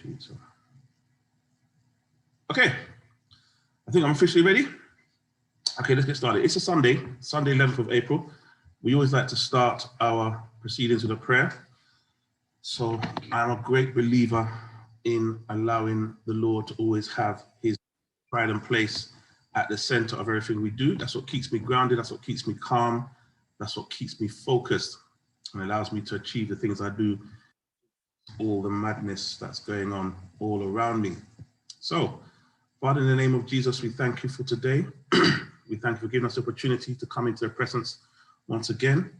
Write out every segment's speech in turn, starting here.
computer. Okay, I think I'm officially ready. Okay, let's get started. It's a Sunday, 11th of April. We always like to start our proceedings with a prayer. So I'm a great believer in allowing the Lord to always have his pride and place at the center of everything we do. That's what keeps me grounded. That's what keeps me calm. That's what keeps me focused and allows me to achieve the things I do, all the madness that's going on all around me. So, Father, in the name of Jesus, we thank you for today. We thank you for giving us the opportunity to come into your presence once again.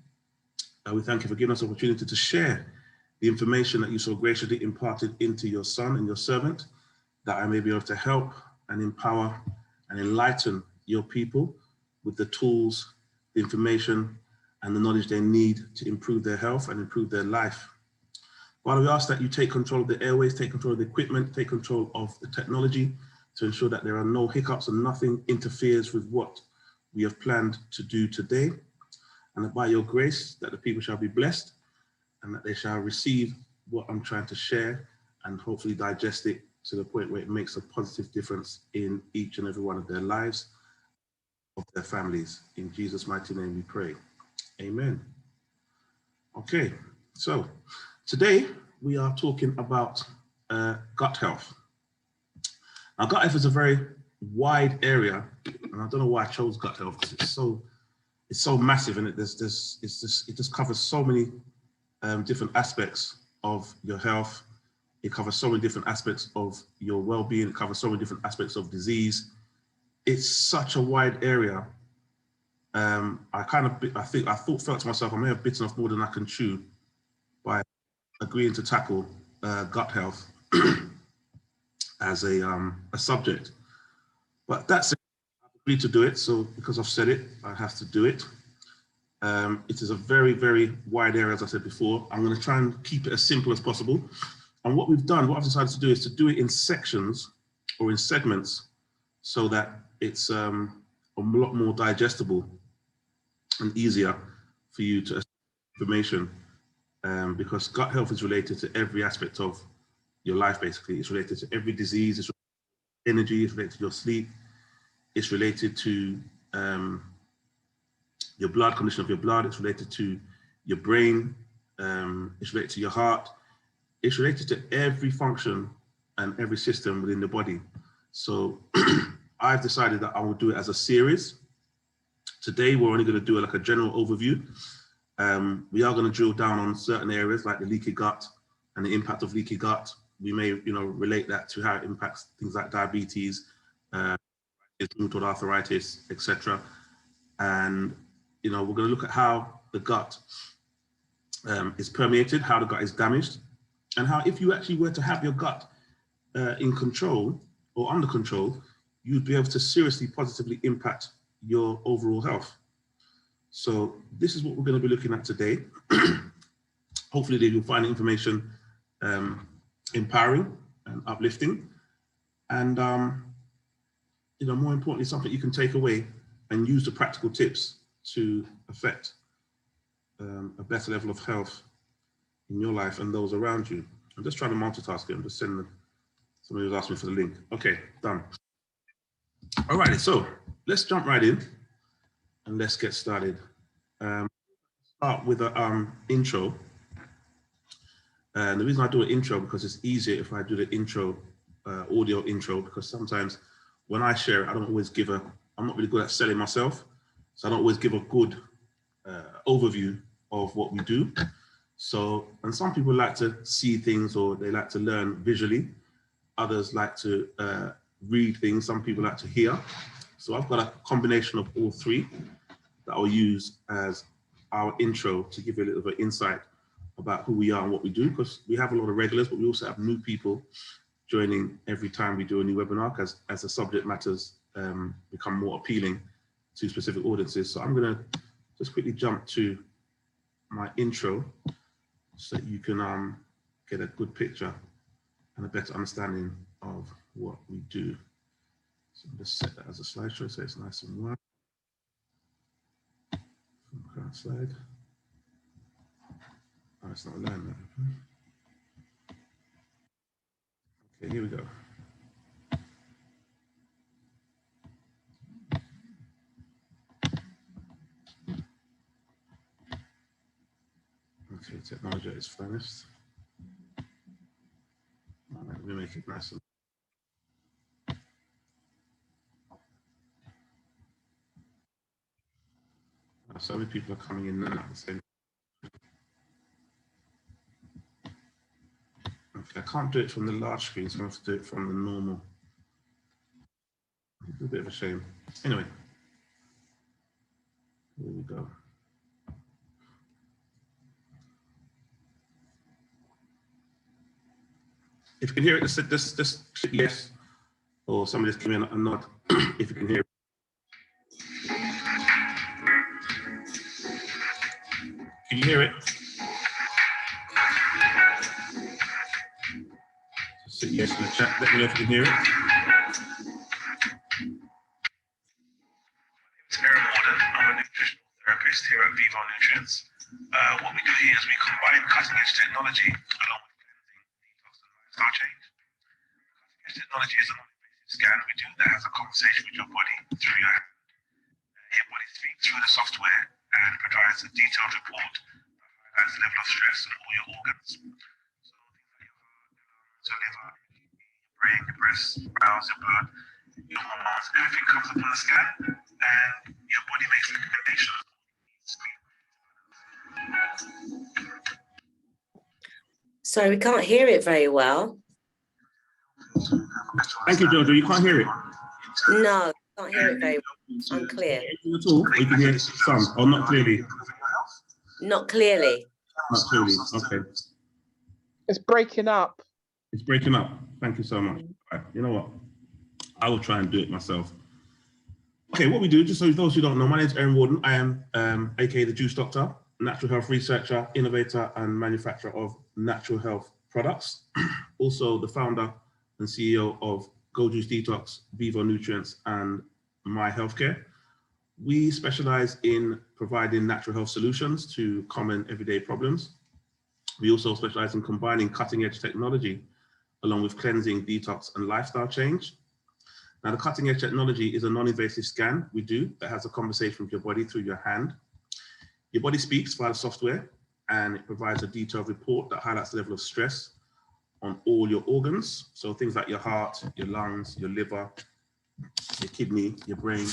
We thank you for giving us the opportunity to share the information that you so graciously imparted into your son and your servant, that I may be able to help and empower and enlighten your people with the tools, the information, and the knowledge they need to improve their health and improve their life. Father, we ask that you take control of the airways, take control of the equipment, take control of the technology to ensure that there are no hiccups and nothing interferes with what we have planned to do today. And that by your grace, that the people shall be blessed and that they shall receive what I'm trying to share and hopefully digest it to the point where it makes a positive difference in each and every one of their lives, of their families. In Jesus' mighty name we pray. Amen. Okay, so today we are talking about gut health. Now, gut health is a very wide area, and I don't know why I chose gut health because it's so massive, and it just covers so many different aspects of your health. It covers so many different aspects of your well-being. It covers so many different aspects of disease. It's such a wide area. I felt to myself, I may have bitten off more than I can chew by agreeing to tackle gut health as a subject. But that's it. I've agreed to do it. So because I've said it, I have to do it. It is a very, very wide area, as I said before. I'm going to try and keep it as simple as possible. And what I've decided to do is to do it in sections or in segments so that it's a lot more digestible and easier for you to information, because gut health is related to every aspect of your life, basically. It's related to every disease, it's related to energy, it's related to your sleep, it's related to your blood, condition of your blood, it's related to your brain, it's related to your heart, it's related to every function and every system within the body. So I've decided that I will do it as a series. Today, we're only going to do like a general overview. We are going to drill down on certain areas like the leaky gut and the impact of leaky gut. We may, relate that to how it impacts things like diabetes, rheumatoid arthritis, etc. And, we're going to look at how the gut is permeated, how the gut is damaged, and how if you actually were to have your gut in control or under control, you'd be able to seriously positively impact your overall health. So this is what we're going to be looking at today. Hopefully you'll find the information empowering and uplifting, and more importantly, something you can take away and use the practical tips to affect a better level of health in your life and those around you. I'm just trying to multitask it. I'm just sending somebody who's asked me for the link. Okay, done. All righty, so let's jump right in and let's get started. Start with an intro. And the reason I do an intro because it's easier if I do the intro, audio intro, because sometimes when I share it, I'm not really good at selling myself. So I don't always give a good overview of what we do. So, and some people like to see things or they like to learn visually. Others like to read things. Some people like to hear. So I've got a combination of all three that I'll use as our intro to give you a little bit of insight about who we are and what we do, because we have a lot of regulars, but we also have new people joining every time we do a new webinar as the subject matters become more appealing to specific audiences. So I'm going to just quickly jump to my intro so that you can get a good picture and a better understanding of what we do. So I'm just set that as a slideshow so it's nice and wide. Current slide. Oh, it's not aligned there. Okay, here we go. Okay, technology at its finest. All right, let me make it nice and so many people are coming in now at the same. Okay, I can't do it from the large screen, so I have to do it from the normal. It's a bit of a shame. Anyway, here we go. If you can hear it, just click yes, or somebody just give me a nod if you can hear it. Can you hear it? Just say yes in the chat. Let me know if you can hear it. I'm a nutritional therapist here at Vivo Nutrients. What we do here is we combine cutting-edge technology along with cleansing, detox, and lifestyle change. Cutting-edge technology is a non-invasive scan we do that has a conversation with your body through your hand. Your body speaks through the software and provides a detailed report that highlights the level of stress in all your organs. So things like your heart, your liver, your brain, your breast, your bowels, your blood, your hormones, everything comes up on the scan, and your body makes recommendations. Sorry, we can't hear it very well. Thank you, Jojo. You can't hear it? No, can't hear it very well. Unclear. At all? Or you can hear some, or not clearly? Not clearly. Not clearly, okay. It's breaking up. It's breaking up. Thank you so much. Right, you know what? I will try and do it myself. Okay, what we do, just so those who don't know, my name is Aaron Warden. I am aka the Juice Doctor, natural health researcher, innovator, and manufacturer of natural health products. Also the founder and CEO of Go Juice Detox, Vivo Nutrients, and My Healthcare. We specialize in providing natural health solutions to common everyday problems. We also specialize in combining cutting edge technology along with cleansing, detox, and lifestyle change. Now, the cutting edge technology is a non-invasive scan we do that has a conversation with your body through your hand. Your body speaks via the software, and it provides a detailed report that highlights the level of stress on all your organs. So things like your heart, your lungs, your liver, your kidney, your brain,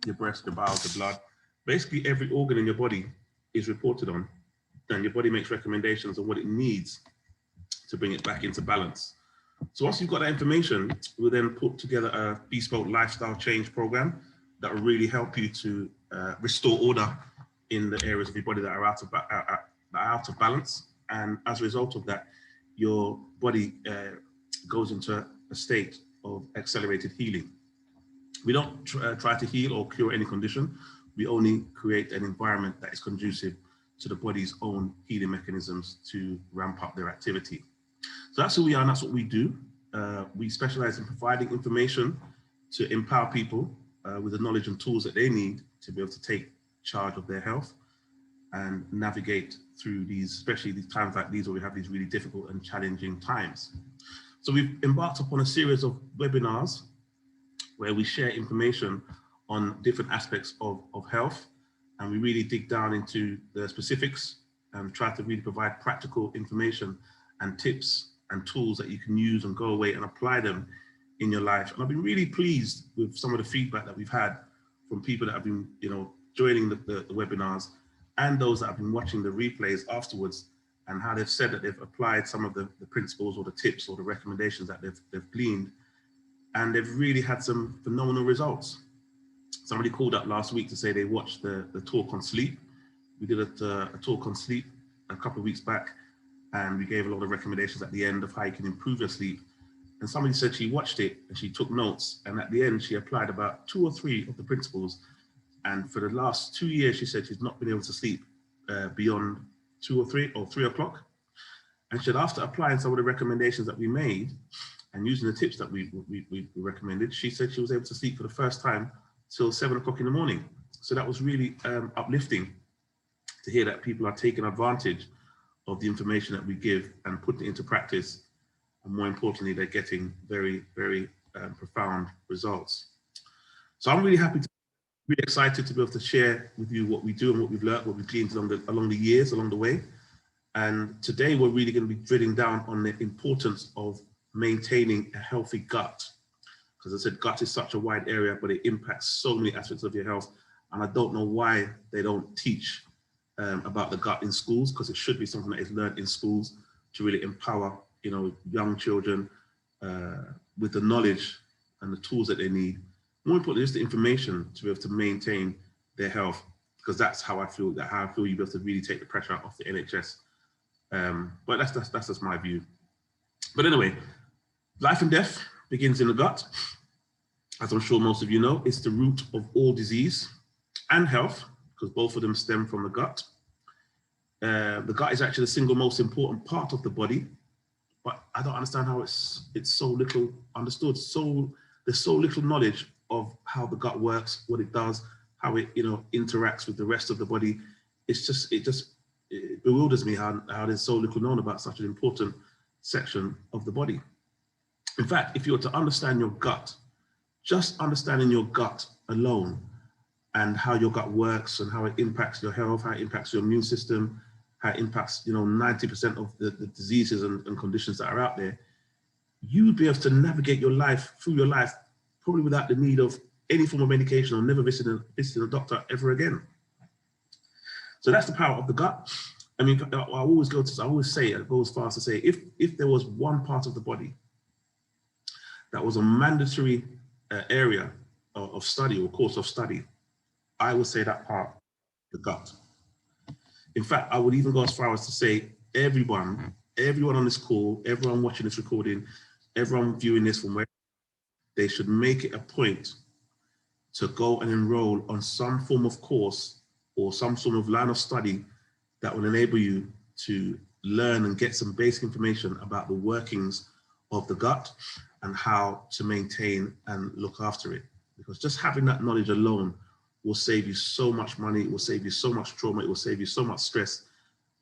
your breast, your bowels, your blood. Basically, every organ in your body is reported on, and your body makes recommendations on what it needs to bring it back into balance. So once you've got that information, we'll then put together a bespoke lifestyle change program that will really help you to restore order in the areas of your body that are out of balance. And as a result of that, your body goes into a state of accelerated healing. We don't try to heal or cure any condition. We only create an environment that is conducive to the body's own healing mechanisms to ramp up their activity. So that's who we are, and that's what we do. We specialize in providing information to empower people with the knowledge and tools that they need to be able to take charge of their health and navigate through these, especially these times like these where we have these really difficult and challenging times. So we've embarked upon a series of webinars where we share information on different aspects of health, and we really dig down into the specifics and try to really provide practical information and tips and tools that you can use and go away and apply them in your life. And I've been really pleased with some of the feedback that we've had from people that have been, joining the webinars and those that have been watching the replays afterwards, and how they've said that they've applied some of the principles or the tips or the recommendations that they've gleaned, and they've really had some phenomenal results. Somebody called up last week to say they watched the talk on sleep. We did a talk on sleep a couple of weeks back, and we gave a lot of recommendations at the end of how you can improve your sleep. And somebody said she watched it and she took notes, and at the end she applied about 2 or 3 of the principles. And for the last 2 years, she said she's not been able to sleep beyond 2 or 3 or 3 o'clock. And she said after applying some of the recommendations that we made and using the tips that we recommended, she said she was able to sleep for the first time till 7 o'clock in the morning. So that was really uplifting to hear that people are taking advantage of the information that we give and putting it into practice. and more importantly, they're getting very, very profound results. So I'm really happy to, really excited to be able to share with you what we do and what we've learned, what we've gleaned along the years, along the way. And today we're really going to be drilling down on the importance of maintaining a healthy gut. Because I said, gut is such a wide area, but it impacts so many aspects of your health. And I don't know why they don't teach about the gut in schools, because it should be something that is learned in schools to really empower, you know, young children with the knowledge and the tools that they need. More importantly, just the information to be able to maintain their health, because that's how I feel you'll be able to really take the pressure off the NHS. But that's just my view. But anyway, life and death begins in the gut. As I'm sure most of you know, it's the root of all disease and health, because both of them stem from the gut. The gut is actually the single most important part of the body, but I don't understand how it's so little understood. There's so little knowledge of how the gut works, what it does, how it, you know, interacts with the rest of the body. It bewilders me how there's so little known about such an important section of the body. In fact, if you were to understand your gut, just understanding your gut alone and how your gut works and how it impacts your health, how it impacts your immune system, how it impacts, you know, 90% of the diseases and conditions that are out there, you'd be able to navigate your life through your life probably without the need of any form of medication or never visiting a doctor ever again. So that's the power of the gut. I mean, I always say, it goes far as to say, if there was one part of the body that was a mandatory area of study or course of study, I would say that part, the gut. In fact, I would even go as far as to say everyone on this call, everyone watching this recording, everyone viewing this from where, they should make it a point to go and enroll on some form of course or some sort of line of study that will enable you to learn and get some basic information about the workings of the gut and how to maintain and look after it. Because just having that knowledge alone will save you so much money, it will save you so much trauma, it will save you so much stress,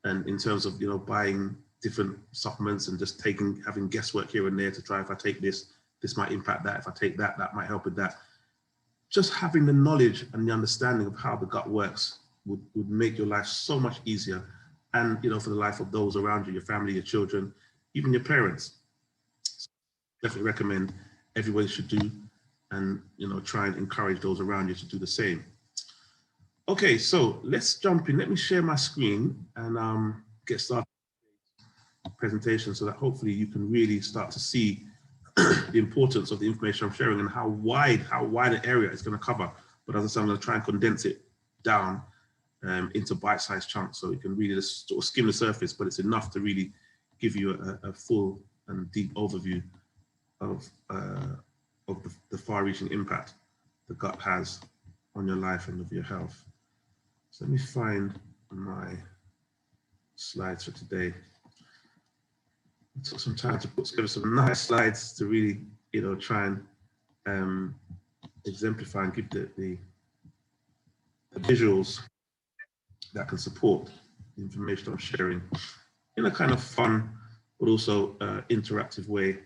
and in terms of, you know, buying different supplements and just having guesswork here and there to try, if I take this might impact that, if I take that might help with that. Just having the knowledge and the understanding of how the gut works would make your life so much easier, and, you know, for the life of those around you, your family, your children, even your parents. Definitely recommend everybody should do, and, you know, try and encourage those around you to do the same. Okay, so let's jump in. Let me share my screen and get started with the presentation so that hopefully you can really start to see the importance of the information I'm sharing and how wide an area it's going to cover. But as I said, I'm going to try and condense it down into bite-sized chunks so you can really just sort of skim the surface, but it's enough to really give you a full and deep overview of the far-reaching impact the gut has on your life and of your health. So let me find my slides for today. It took some time to put together some nice slides to really, you know, try and exemplify and give the visuals that can support the information I'm sharing in a kind of fun, but also interactive way.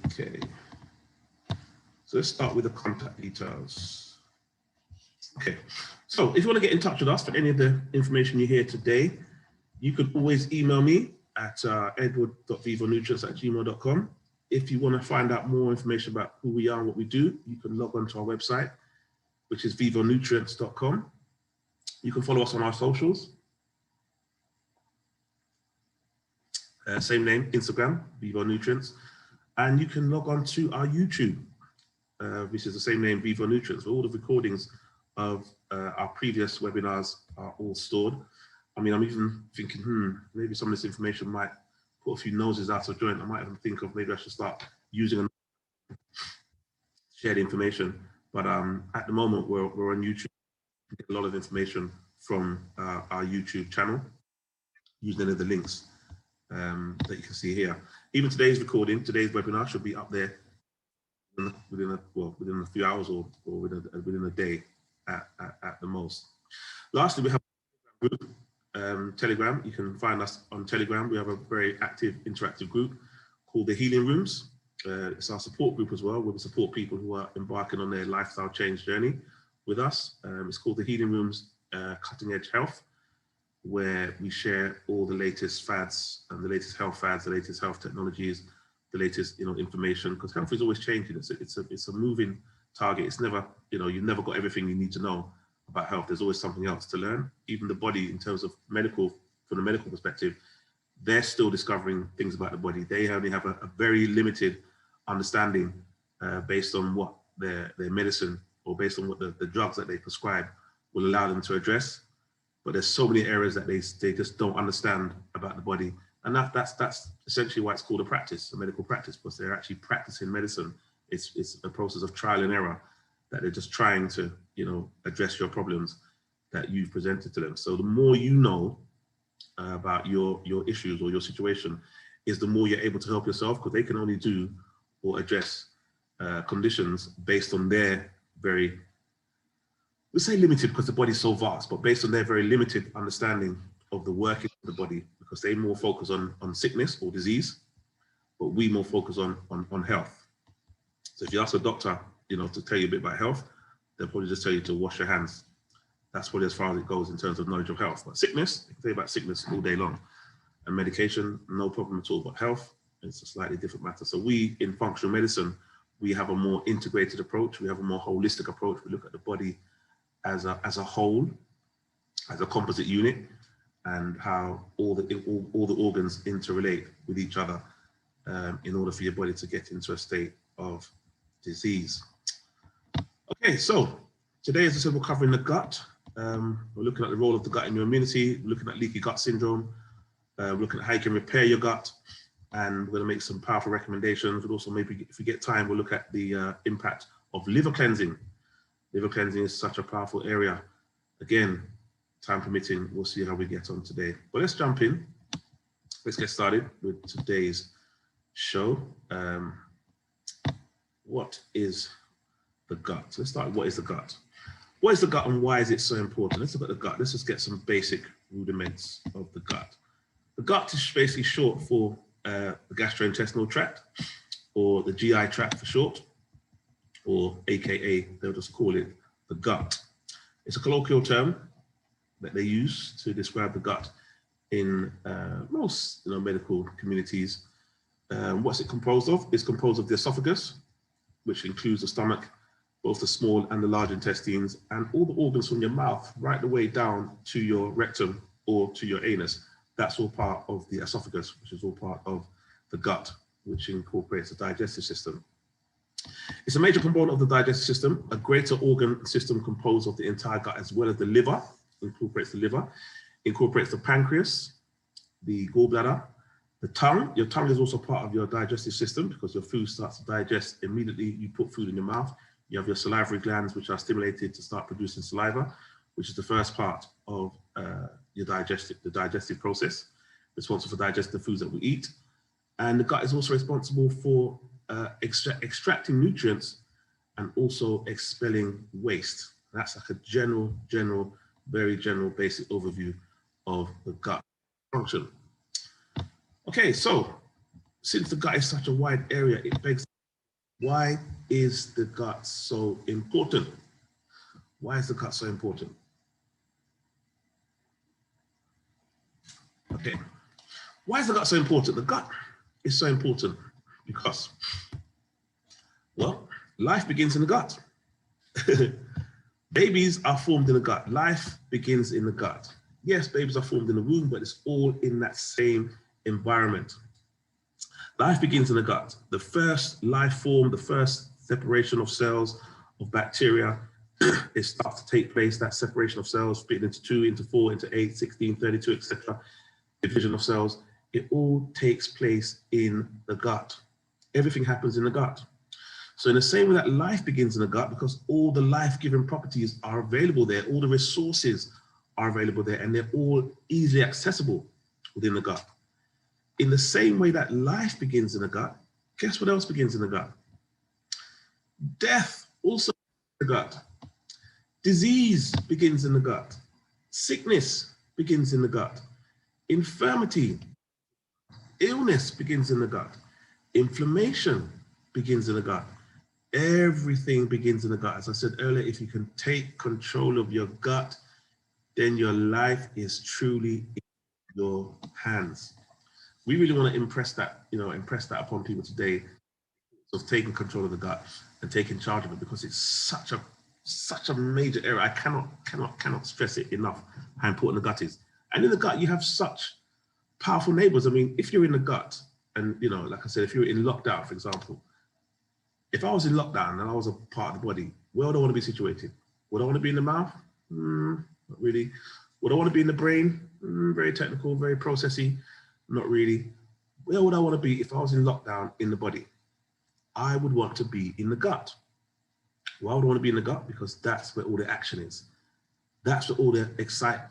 Okay, so let's start with the contact details. Okay, so if you want to get in touch with us for any of the information you hear today, you can always email me at edward.vivonutrients@gmail.com. If you want to find out more information about who we are and what we do, you can log on to our website, which is vivonutrients.com. You can follow us on our socials. Same name, Instagram, Vivo Nutrients. And you can log on to our YouTube, which is the same name, Vivo Nutrients, where all the recordings of our previous webinars are all stored. I mean, I'm even thinking, maybe some of this information might put a few noses out of joint. I might even think of maybe I should start using and share the information. But at the moment, we're on YouTube. We get a lot of information from our YouTube channel using any of the links that you can see here. Even today's recording, today's webinar should be up there within a few hours or within a day at the most. Lastly, we have a group Telegram. You can find us on Telegram. We have a very active, interactive group called the Healing Rooms. It's our support group as well, where we support people who are embarking on their lifestyle change journey with us. It's called the Healing Rooms Cutting Edge Health, where we share all the latest fads and the latest health fads, the latest health technologies, the latest information, because health is always changing. It's a moving target. It's never, you've never got everything you need to know about health. There's always something else to learn. Even the body, in terms of medical, from the medical perspective, they're still discovering things about the body. They only have a very limited understanding based on what their medicine, or based on what the drugs that they prescribe will allow them to address. But there's so many areas that they just don't understand about the body. And that's essentially why it's called a practice, a medical practice, because they're actually practicing medicine. It's a process of trial and error, that they're just trying to, address your problems that you've presented to them. So the more you know about your issues or your situation, is the more you're able to help yourself, because they can only do or address conditions based on their very, we say limited because the body's so vast, but based on their very limited understanding of the working of the body, because they more focus on sickness or disease, but we more focus on health. So if you ask a doctor, to tell you a bit about health, they'll probably just tell you to wash your hands. That's probably as far as it goes in terms of knowledge of health. But sickness, they can tell you about sickness all day long. And medication, no problem at all. But health, it's a slightly different matter. So we, in functional medicine, we have a more integrated approach. We have a more holistic approach. We look at the body as a whole, as a composite unit, and how all the organs interrelate with each other in order for your body to get into a state of disease. Okay, so today, as I said, we're covering the gut. We're looking at the role of the gut in your immunity, we're looking at leaky gut syndrome, we're looking at how you can repair your gut, and we're going to make some powerful recommendations. But also, maybe if we get time, we'll look at the impact of liver cleansing. Liver cleansing is such a powerful area. Again, time permitting, we'll see how we get on today. But let's jump in. Let's get started with today's show. What is the gut? Let's start with what is the gut? What is the gut and why is it so important? Let's look at the gut. Let's just get some basic rudiments of the gut. The gut is basically short for the gastrointestinal tract, or the GI tract for short, or AKA, they'll just call it the gut. It's a colloquial term that they use to describe the gut in most medical communities. What's it composed of? It's composed of the esophagus, which includes the stomach, both the small and the large intestines, and all the organs from your mouth right the way down to your rectum or to your anus. That's all part of the esophagus, which is all part of the gut, which incorporates the digestive system. It's a major component of the digestive system, a greater organ system composed of the entire gut, as well as the liver, incorporates the pancreas, the gallbladder, the tongue. Your tongue is also part of your digestive system, because your food starts to digest immediately you put food in your mouth. You have your salivary glands, which are stimulated to start producing saliva, which is the first part of the digestive process, responsible for digesting the foods that we eat. And the gut is also responsible for extracting nutrients and also expelling waste. That's like a very general basic overview of the gut function. Okay, so since the gut is such a wide area, it begs, why is the gut so important? Why is the gut so important? Okay, why is the gut so important? The gut is so important because, well, life begins in the gut. Babies are formed in the gut. Life begins in the gut. Yes, babies are formed in the womb, but it's all in that same environment. Life begins in the gut. The first life form, the first separation of cells, of bacteria, it starts to take place, that separation of cells, split into 2, into 4, into 8, 16, 32, etc. Division of cells, it all takes place in the gut. Everything happens in the gut. So in the same way that life begins in the gut, because all the life-giving properties are available there, all the resources are available there, and they're all easily accessible within the gut. In the same way that life begins in the gut, guess what else begins in the gut? Death also begins in the gut. Disease begins in the gut. Sickness begins in the gut. Infirmity, illness begins in the gut. Inflammation begins in the gut. Everything begins in the gut. As I said earlier, if you can take control of your gut, then your life is truly in your hands. We really want to impress that upon people today, of taking control of the gut and taking charge of it, because it's such a major area. I cannot stress it enough how important the gut is. And in the gut, you have such powerful neighbors. I mean, if you're in the gut, and like I said, if you're in lockdown, for example, if I was in lockdown and I was a part of the body, where would I want to be situated? Would I want to be in the mouth? Not really. Would I want to be in the brain? Very technical, very processy. Not really. Where would I want to be if I was in lockdown in the body? I would want to be in the gut. Why would I want to be in the gut? Because that's where all the action is. That's where all the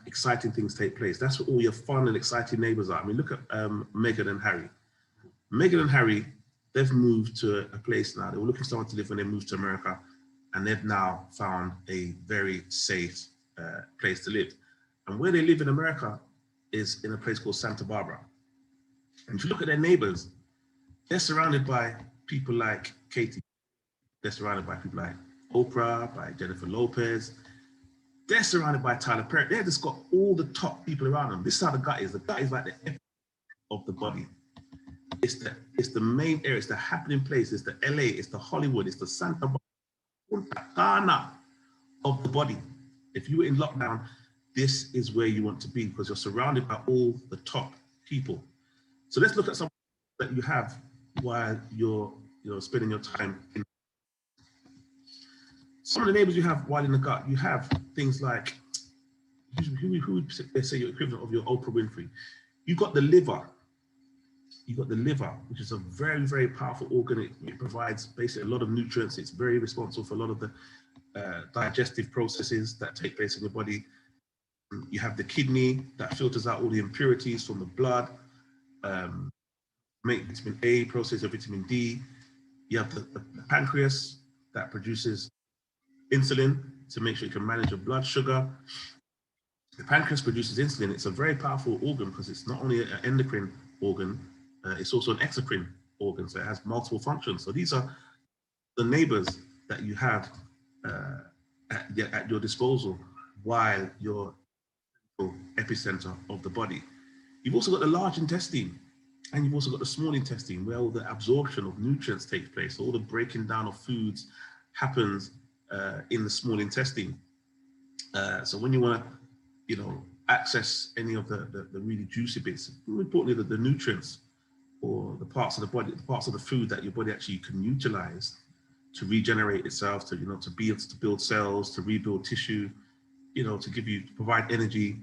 exciting things take place. That's where all your fun and exciting neighbors are. I mean, look at Meghan and Harry. Meghan and Harry, they've moved to a place now. They were looking for someone to live when they moved to America, and they've now found a very safe place to live. And where they live in America is in a place called Santa Barbara. And if you look at their neighbors, they're surrounded by people like Katie. They're surrounded by people like Oprah, by Jennifer Lopez. They're surrounded by Tyler Perry. They've just got all the top people around them. This is how the gut is. The gut is like the epicenter of the body. It's the main area. It's the happening place. It's the LA. It's the Hollywood. It's the Santa Barbara of the body. If you were in lockdown, this is where you want to be, because you're surrounded by all the top people. So let's look at some that you have while you're spending your time in. Some of the neighbors you have while in the gut, you have things like, who would say your equivalent of your Oprah Winfrey? You've got the liver. You've got the liver, which is a very, very powerful organ. It provides basically a lot of nutrients. It's very responsible for a lot of the digestive processes that take place in your body. You have the kidney that filters out all the impurities from the blood, make vitamin A, process of vitamin D. You have the pancreas that produces insulin to make sure you can manage your blood sugar. The pancreas produces insulin. It's a very powerful organ because it's not only an endocrine organ, it's also an exocrine organ, so it has multiple functions. So these are the neighbors that you have at your disposal while you're epicenter of the body. You've also got the large intestine, and you've also got the small intestine, where all the absorption of nutrients takes place. So all the breaking down of foods happens in the small intestine. So when you want to, access any of the really juicy bits, more importantly, the nutrients or the parts of the body, the parts of the food that your body actually can utilize to regenerate itself, to be able to build cells, to rebuild tissue, to provide energy.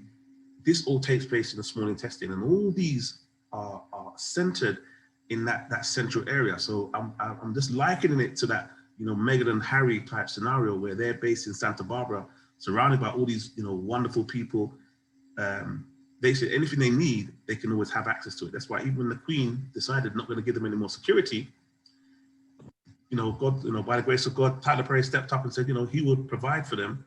This all takes place in the small intestine, and all these are centered in that central area. So I'm just likening it to that Meghan and Harry type scenario, where they're based in Santa Barbara, surrounded by all these wonderful people. They say anything they need, they can always have access to it. That's why even when the Queen decided not going to give them any more security, God, by the grace of God, Tyler Perry stepped up and said, he would provide for them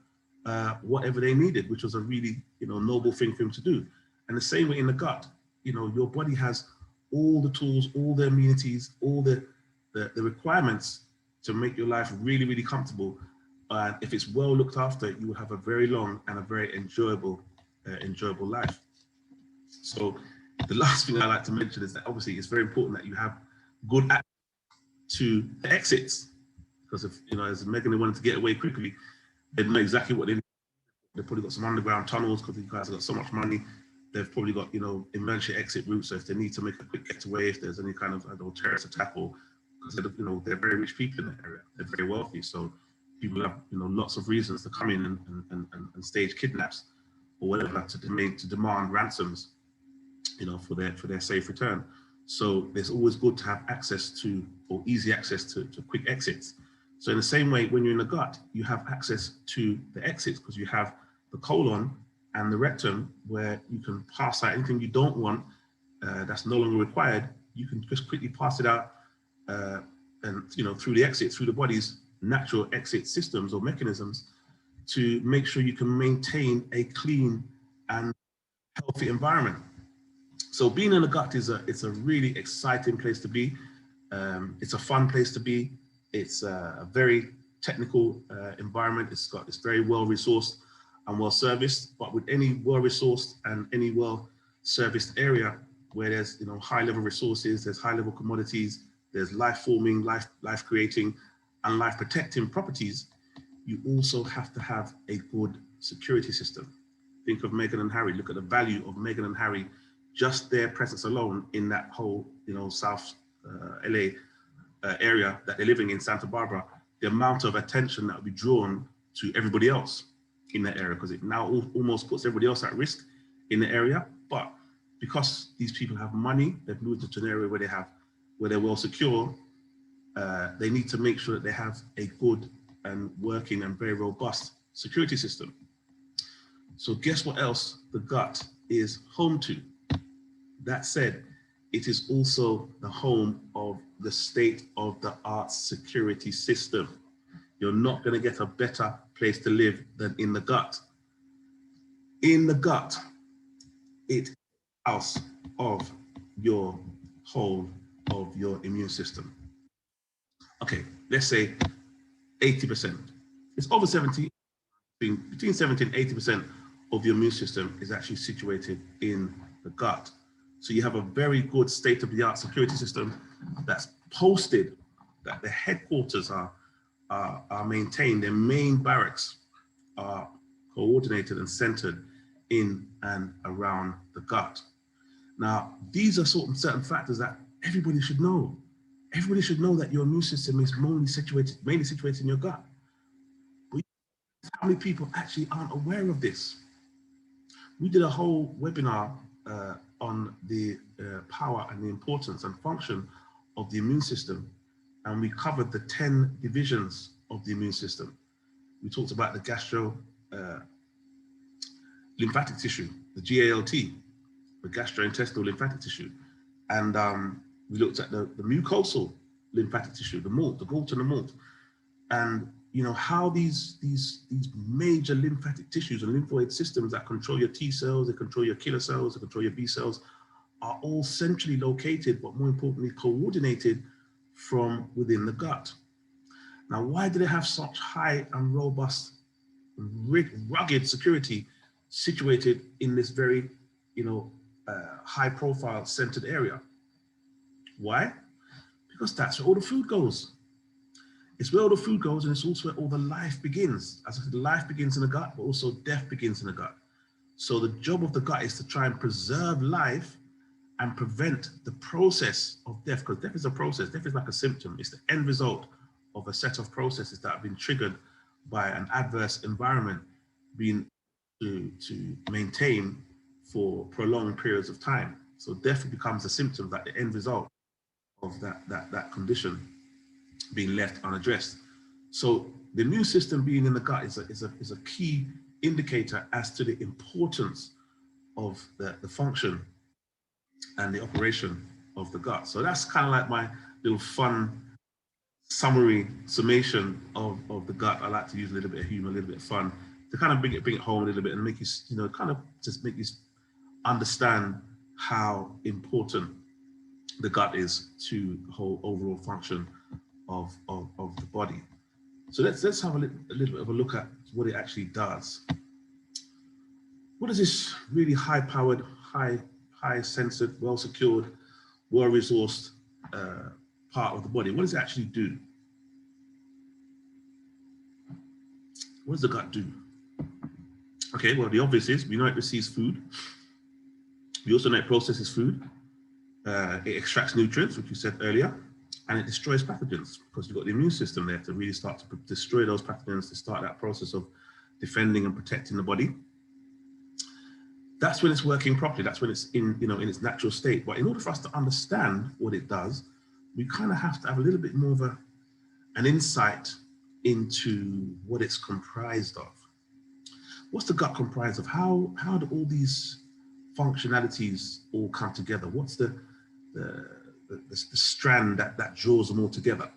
whatever they needed, which was a really, noble thing for him to do. And the same way in the gut, your body has all the tools, all the amenities, all the requirements to make your life really, really comfortable. And if it's well looked after, you will have a very long and a very enjoyable life. So the last thing I like to mention is that obviously it's very important that you have good access to the exits, because if as Meghan wanted to get away quickly, they know exactly what they need. They've probably got some underground tunnels because these guys have got so much money. They've probably got emergency exit routes. So if they need to make a quick getaway, if there's any kind of terrorist attack, or because they're very rich people in that area, they're very wealthy. So people have lots of reasons to come in and stage kidnaps or whatever to demand ransoms, for their safe return. So it's always good to have access to, or easy access to quick exits. So in the same way, when you're in the gut, you have access to the exits because you have the colon and the rectum, where you can pass out anything you don't want that's no longer required. You can just quickly pass it out, and through the exit, through the body's natural exit systems or mechanisms, to make sure you can maintain a clean and healthy environment. So being in the gut it's a really exciting place to be. It's a fun place to be. It's a very technical environment. It's very well resourced and well serviced. But with any well resourced and any well serviced area where there's high level resources, there's high level commodities, there's life forming, life creating, and life protecting properties, you also have to have a good security system. Think of Meghan and Harry. Look at the value of Meghan and Harry, just their presence alone in that whole South LA area that they're living in, Santa Barbara. The amount of attention that will be drawn to everybody else in that area, because it now almost puts everybody else at risk in the area. But because these people have money, they've moved into an area where they're well secure. They need to make sure that they have a good and working and very robust security system. So guess what else the gut is home to? That said, it is also the home of the state-of-the-art security system. You're not going to get a better place to live than in the gut. In the gut, it's the house of your whole of your immune system. Okay, let's say 80%. It's over 70, between 70 and 80% of your immune system is actually situated in the gut. So you have a very good state-of-the-art security system that's posted, that the headquarters are maintained, their main barracks are coordinated and centered in and around the gut. Now, these are certain factors that everybody should know. Everybody should know that your immune system is mainly situated in your gut. But how many people actually aren't aware of this? We did a whole webinar on the power and the importance and function of the immune system. And we covered the 10 divisions of the immune system. We talked about the gastro lymphatic tissue, the GALT, the gastrointestinal lymphatic tissue. And we looked at the mucosal lymphatic tissue, the gall and the malt. And how these major lymphatic tissues and lymphoid systems that control your T cells, they control your killer cells, they control your B cells, are all centrally located, but more importantly, coordinated from within the gut. Now, why do they have such high and robust, rugged security situated in this very, high profile centered area? Why? Because that's where all the food goes. It's where all the food goes, and it's also where all the life begins. As I said, life begins in the gut, but also death begins in the gut. So the job of the gut is to try and preserve life and prevent the process of death, because death is a process. Death is like a symptom. It's the end result of a set of processes that have been triggered by an adverse environment being to maintain for prolonged periods of time. So death becomes a symptom, that the end result of that condition being left unaddressed. So the immune system being in the gut is a key indicator as to the importance of the function and the operation of the gut. So that's kind of like my little fun summation of the gut. I like to use a little bit of humor, a little bit of fun to kind of bring it home a little bit and make you, kind of just make you understand how important the gut is to the whole overall function of the body. So let's have a little bit of a look at what it actually does. What is this really high-powered, high-censored, well-secured, well-resourced part of the body? What does it actually do? What does the gut do? Okay, well, the obvious is we know it receives food. We also know it processes food. It extracts nutrients, which you said earlier, and it destroys pathogens, because you've got the immune system there to really start to destroy those pathogens, to start that process of defending and protecting the body. That's when it's working properly. That's when it's in its natural state. But in order for us to understand what it does, we kind of have to have a little bit more of an insight into what it's comprised of. What's the gut comprised of? How do all these functionalities all come together? What's the strand that draws them all together?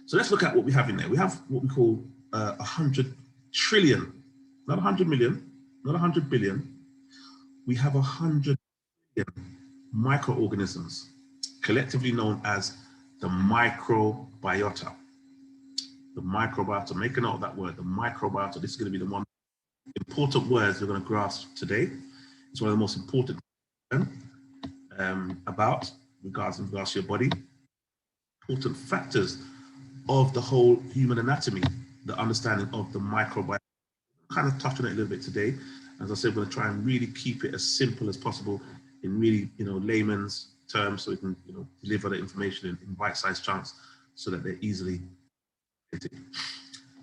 So let's look at what we have in there. We have what we call 100 trillion, not 100 million, not 100 billion, we have 100 billion microorganisms, collectively known as the microbiota. The microbiota, make a note of that word, the microbiota. This is going to be the one important words we're going to grasp today. It's one of the most important about regards to your body, important factors of the whole human anatomy, the understanding of the microbiome. Kind of touched on it a little bit today. As I said, we're going to try and really keep it as simple as possible in really, layman's terms, so we can, deliver the information in bite-sized chunks so that they're easily getting.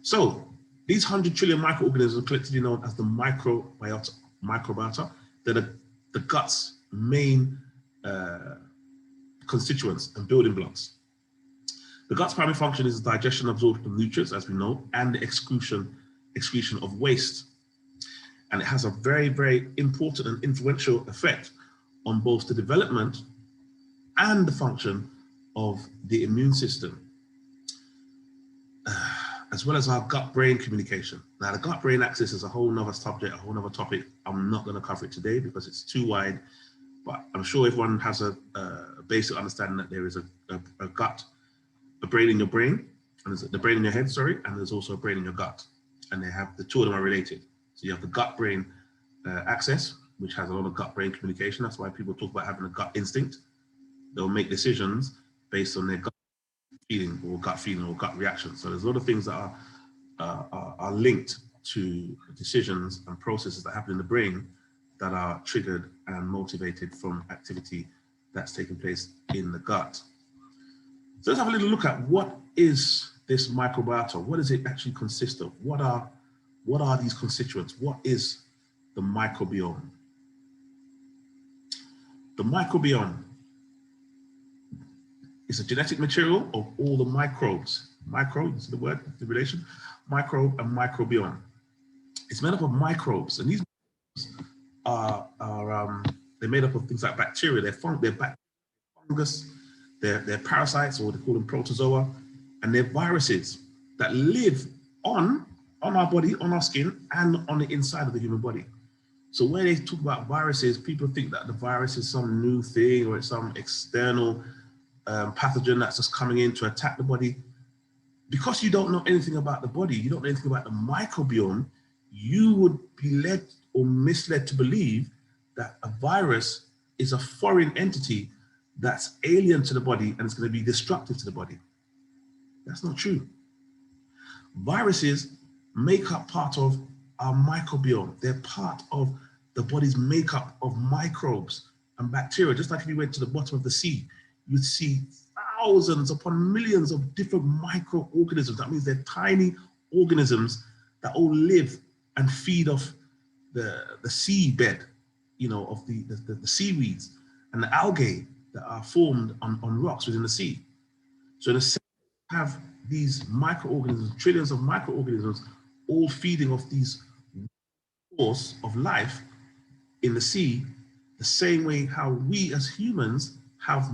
So these 100 trillion microorganisms are collectively known as the microbiota. They're the gut's main constituents and building blocks. The gut's primary function is the digestion and absorption of nutrients, as we know, and the excretion of waste. And it has a very, very important and influential effect on both the development and the function of the immune system, as well as our gut-brain communication. Now, the gut-brain axis is a whole nother subject, a whole nother topic. I'm not going to cover it today because it's too wide, but I'm sure everyone has a basic understanding that there is a brain in your brain, and there's the brain in your head, sorry, and there's also a brain in your gut. And the two of them are related. So you have the gut-brain axis, which has a lot of gut-brain communication. That's why people talk about having a gut instinct. They'll make decisions based on their gut feeling or gut reaction. So there's a lot of things that are linked to decisions and processes that happen in the brain that are triggered and motivated from activity that's taking place in the gut. So let's have a little look at what is this microbiota. What does it actually consist of? What are these constituents? What is the microbiome? The microbiome is a genetic material of all the microbes. Micro, you see the word, the relation? Microbe and microbiome. It's made up of microbes, and these are they're made up of things like bacteria. They're fungus, they're parasites, or they call them protozoa, and they're viruses that live on our body, on our skin, and on the inside of the human body. So when they talk about viruses, people think that the virus is some new thing or it's some external pathogen that's just coming in to attack the body. Because you don't know anything about the body, you don't know anything about the microbiome, you would be led or misled to believe that a virus is a foreign entity that's alien to the body and it's going to be destructive to the body. That's not true. Viruses make up part of our microbiome. They're part of the body's makeup of microbes and bacteria. Just like if you went to the bottom of the sea, you'd see thousands upon millions of different microorganisms. That means they're tiny organisms that all live and feed off the seabed, of the seaweeds and the algae that are formed on rocks within the sea. So in a sense, you have these microorganisms, trillions of microorganisms, all feeding off these source of life in the sea, the same way how we as humans have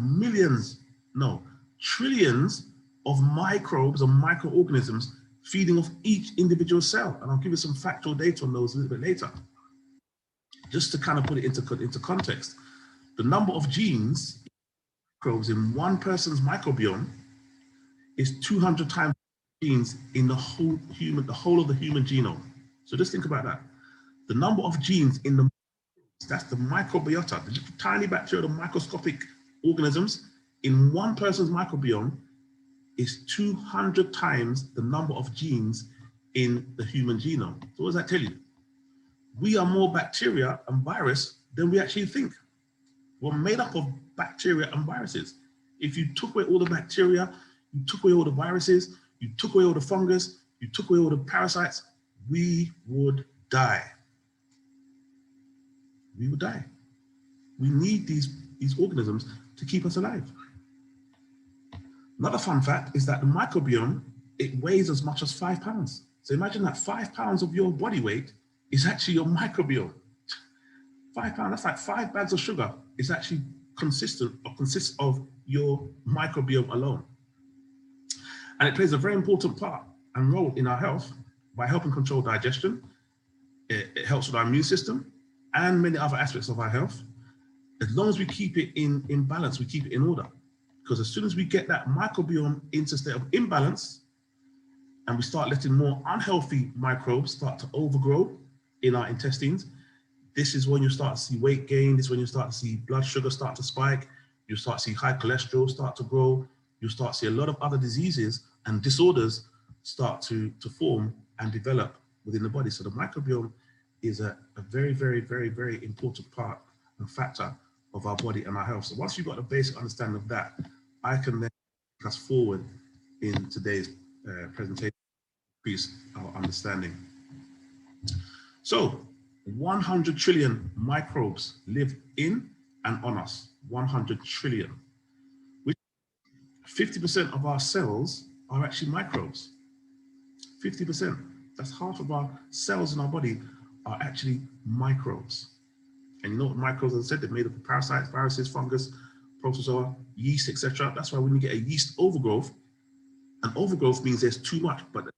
trillions of microbes or microorganisms feeding off each individual cell. And I'll give you some factual data on those a little bit later. Just to kind of put it into context, the number of genes, microbes in one person's microbiome is 200 times genes in the whole of the human genome. So just think about that. The number of genes in that's the microbiota, the little tiny bacteria, the microscopic organisms in one person's microbiome is 200 times the number of genes in the human genome. So what does that tell you? We are more bacteria and virus than we actually think. We're made up of bacteria and viruses. If you took away all the bacteria, you took away all the viruses, you took away all the fungus, you took away all the parasites, we would die. We would die. We need these organisms to keep us alive. Another fun fact is that the microbiome, it weighs as much as 5 pounds. So imagine that 5 pounds of your body weight is actually your microbiome. 5 pounds, that's like 5 bags of sugar. It's actually consists of your microbiome alone. And it plays a very important part and role in our health by helping control digestion. It helps with our immune system. and many other aspects of our health. As long as we keep it in balance, we keep it in order. Because as soon as we get that microbiome into a state of imbalance, and we start letting more unhealthy microbes start to overgrow in our intestines, this is when you start to see weight gain. This is when you start to see blood sugar start to spike. You start to see high cholesterol start to grow. You start to see a lot of other diseases and disorders start to form and develop within the body. So the microbiome is a very, very, very, very important part and factor of our body and our health. So once you've got a basic understanding of that, I can then press forward in today's presentation, increase our understanding. So 100 trillion microbes live in and on us, 100 trillion. Which 50% of our cells are actually microbes. 50%, that's half of our cells in our body are actually microbes. And you know what microbes, as I said, they're made up of parasites, viruses, fungus, protozoa, yeast, etc. That's why when you get a yeast overgrowth, an overgrowth means there's too much, but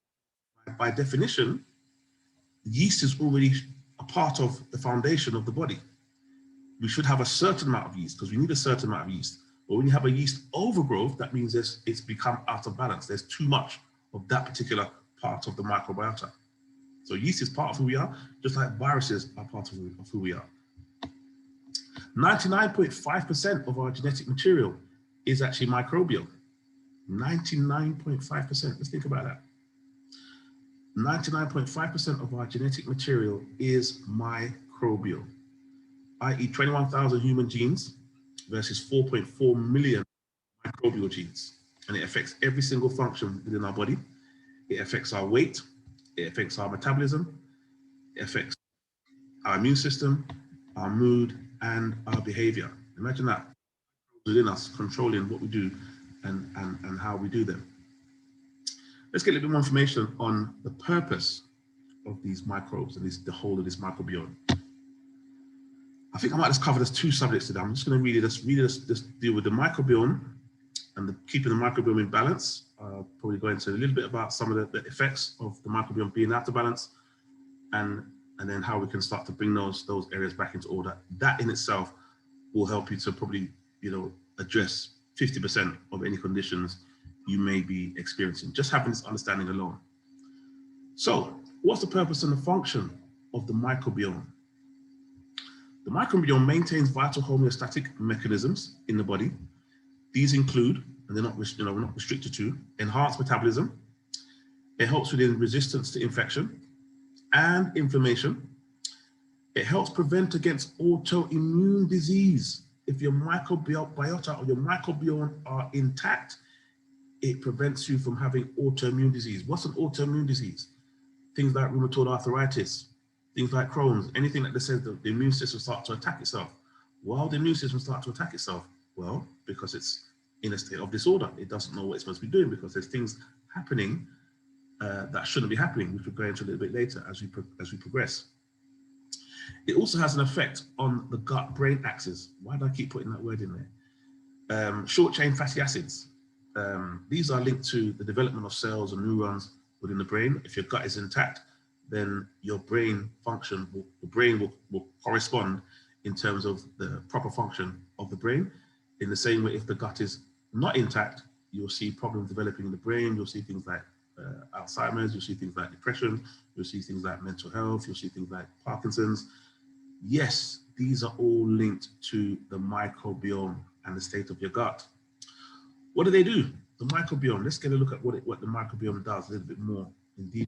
by definition, yeast is already a part of the foundation of the body. We should have a certain amount of yeast because we need a certain amount of yeast. But when you have a yeast overgrowth, that means it's become out of balance. There's too much of that particular part of the microbiota. So yeast is part of who we are, just like viruses are part of who we are. 99.5% of our genetic material is actually microbial. 99.5%, let's think about that. 99.5% of our genetic material is microbial, i.e. 21,000 human genes versus 4.4 million microbial genes. And it affects every single function within our body. It affects our weight, it affects our metabolism, it affects our immune system, our mood, and our behavior. Imagine that within us controlling what we do and how we do them. Let's get a little bit more information on the purpose of these microbes and the whole of this microbiome. I think I might just cover this two subjects today. I'm just going to really just deal with the microbiome and keeping the microbiome in balance. Probably go into a little bit about some of the effects of the microbiome being out of balance, and then how we can start to bring those areas back into order. That in itself will help you to probably, address 50% of any conditions you may be experiencing, just having this understanding alone. So what's the purpose and the function of the microbiome? The microbiome maintains vital homeostatic mechanisms in the body. These include, and they're not, we're not restricted to, enhanced metabolism. It helps with resistance to infection and inflammation. It helps prevent against autoimmune disease. If your microbiota or your microbiome are intact, it prevents you from having autoimmune disease. What's an autoimmune disease? Things like rheumatoid arthritis, things like Crohn's, anything that says that the immune system starts to attack itself. Why would the immune system start to attack itself? Well, because it's in a state of disorder. It doesn't know what it's supposed to be doing because there's things happening that shouldn't be happening, which we'll go into a little bit later as we progress. It also has an effect on the gut-brain axis. Why do I keep putting that word in there? Short-chain fatty acids. These are linked to the development of cells and neurons within the brain. If your gut is intact, then your brain function, the brain will correspond in terms of the proper function of the brain. In the same way, if the gut is not intact, you'll see problems developing in the brain. You'll see things like Alzheimer's, you'll see things like depression, you'll see things like mental health, you'll see things like Parkinson's. Yes, these are all linked to the microbiome and the state of your gut. What do they do? The microbiome, let's get a look at what the microbiome does a little bit more in detail.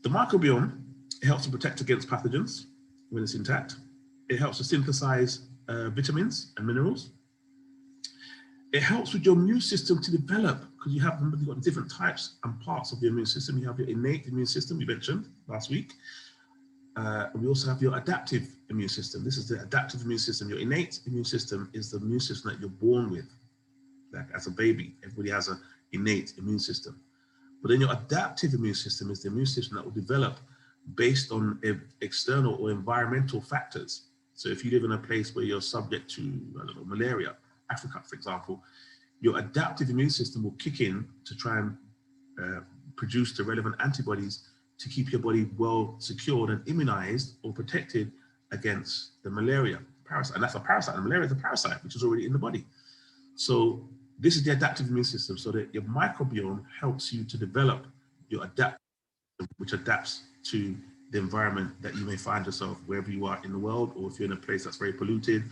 The microbiome, it helps to protect against pathogens when it's intact. It helps to synthesize vitamins and minerals. It helps with your immune system to develop, because you've got different types and parts of the immune system. You have your innate immune system, we mentioned last week. We also have your adaptive immune system. This is the adaptive immune system. Your innate immune system is the immune system that you're born with. Like as a baby, everybody has an innate immune system. But then your adaptive immune system is the immune system that will develop based on external or environmental factors. So if you live in a place where you're subject to, I don't know, malaria, Africa, for example, your adaptive immune system will kick in to try and produce the relevant antibodies to keep your body well secured and immunized or protected against the malaria parasite. And that's a parasite. And malaria is a parasite, which is already in the body. So this is the adaptive immune system, so that your microbiome helps you to develop your adaptive, which adapts to the environment that you may find yourself wherever you are in the world, or if you're in a place that's very polluted,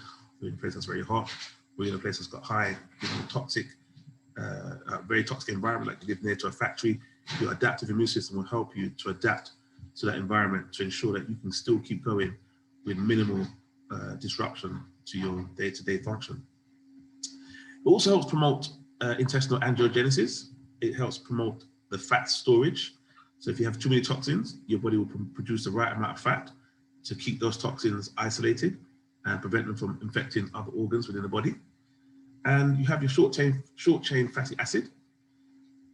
or in a place that's very hot, or in a place that's got high, toxic, very toxic environment, like you live near to a factory. Your adaptive immune system will help you to adapt to that environment to ensure that you can still keep going with minimal disruption to your day-to-day function. It also helps promote intestinal angiogenesis. It helps promote the fat storage. So if you have too many toxins, your body will produce the right amount of fat to keep those toxins isolated and prevent them from infecting other organs within the body. And you have your short chain fatty acid.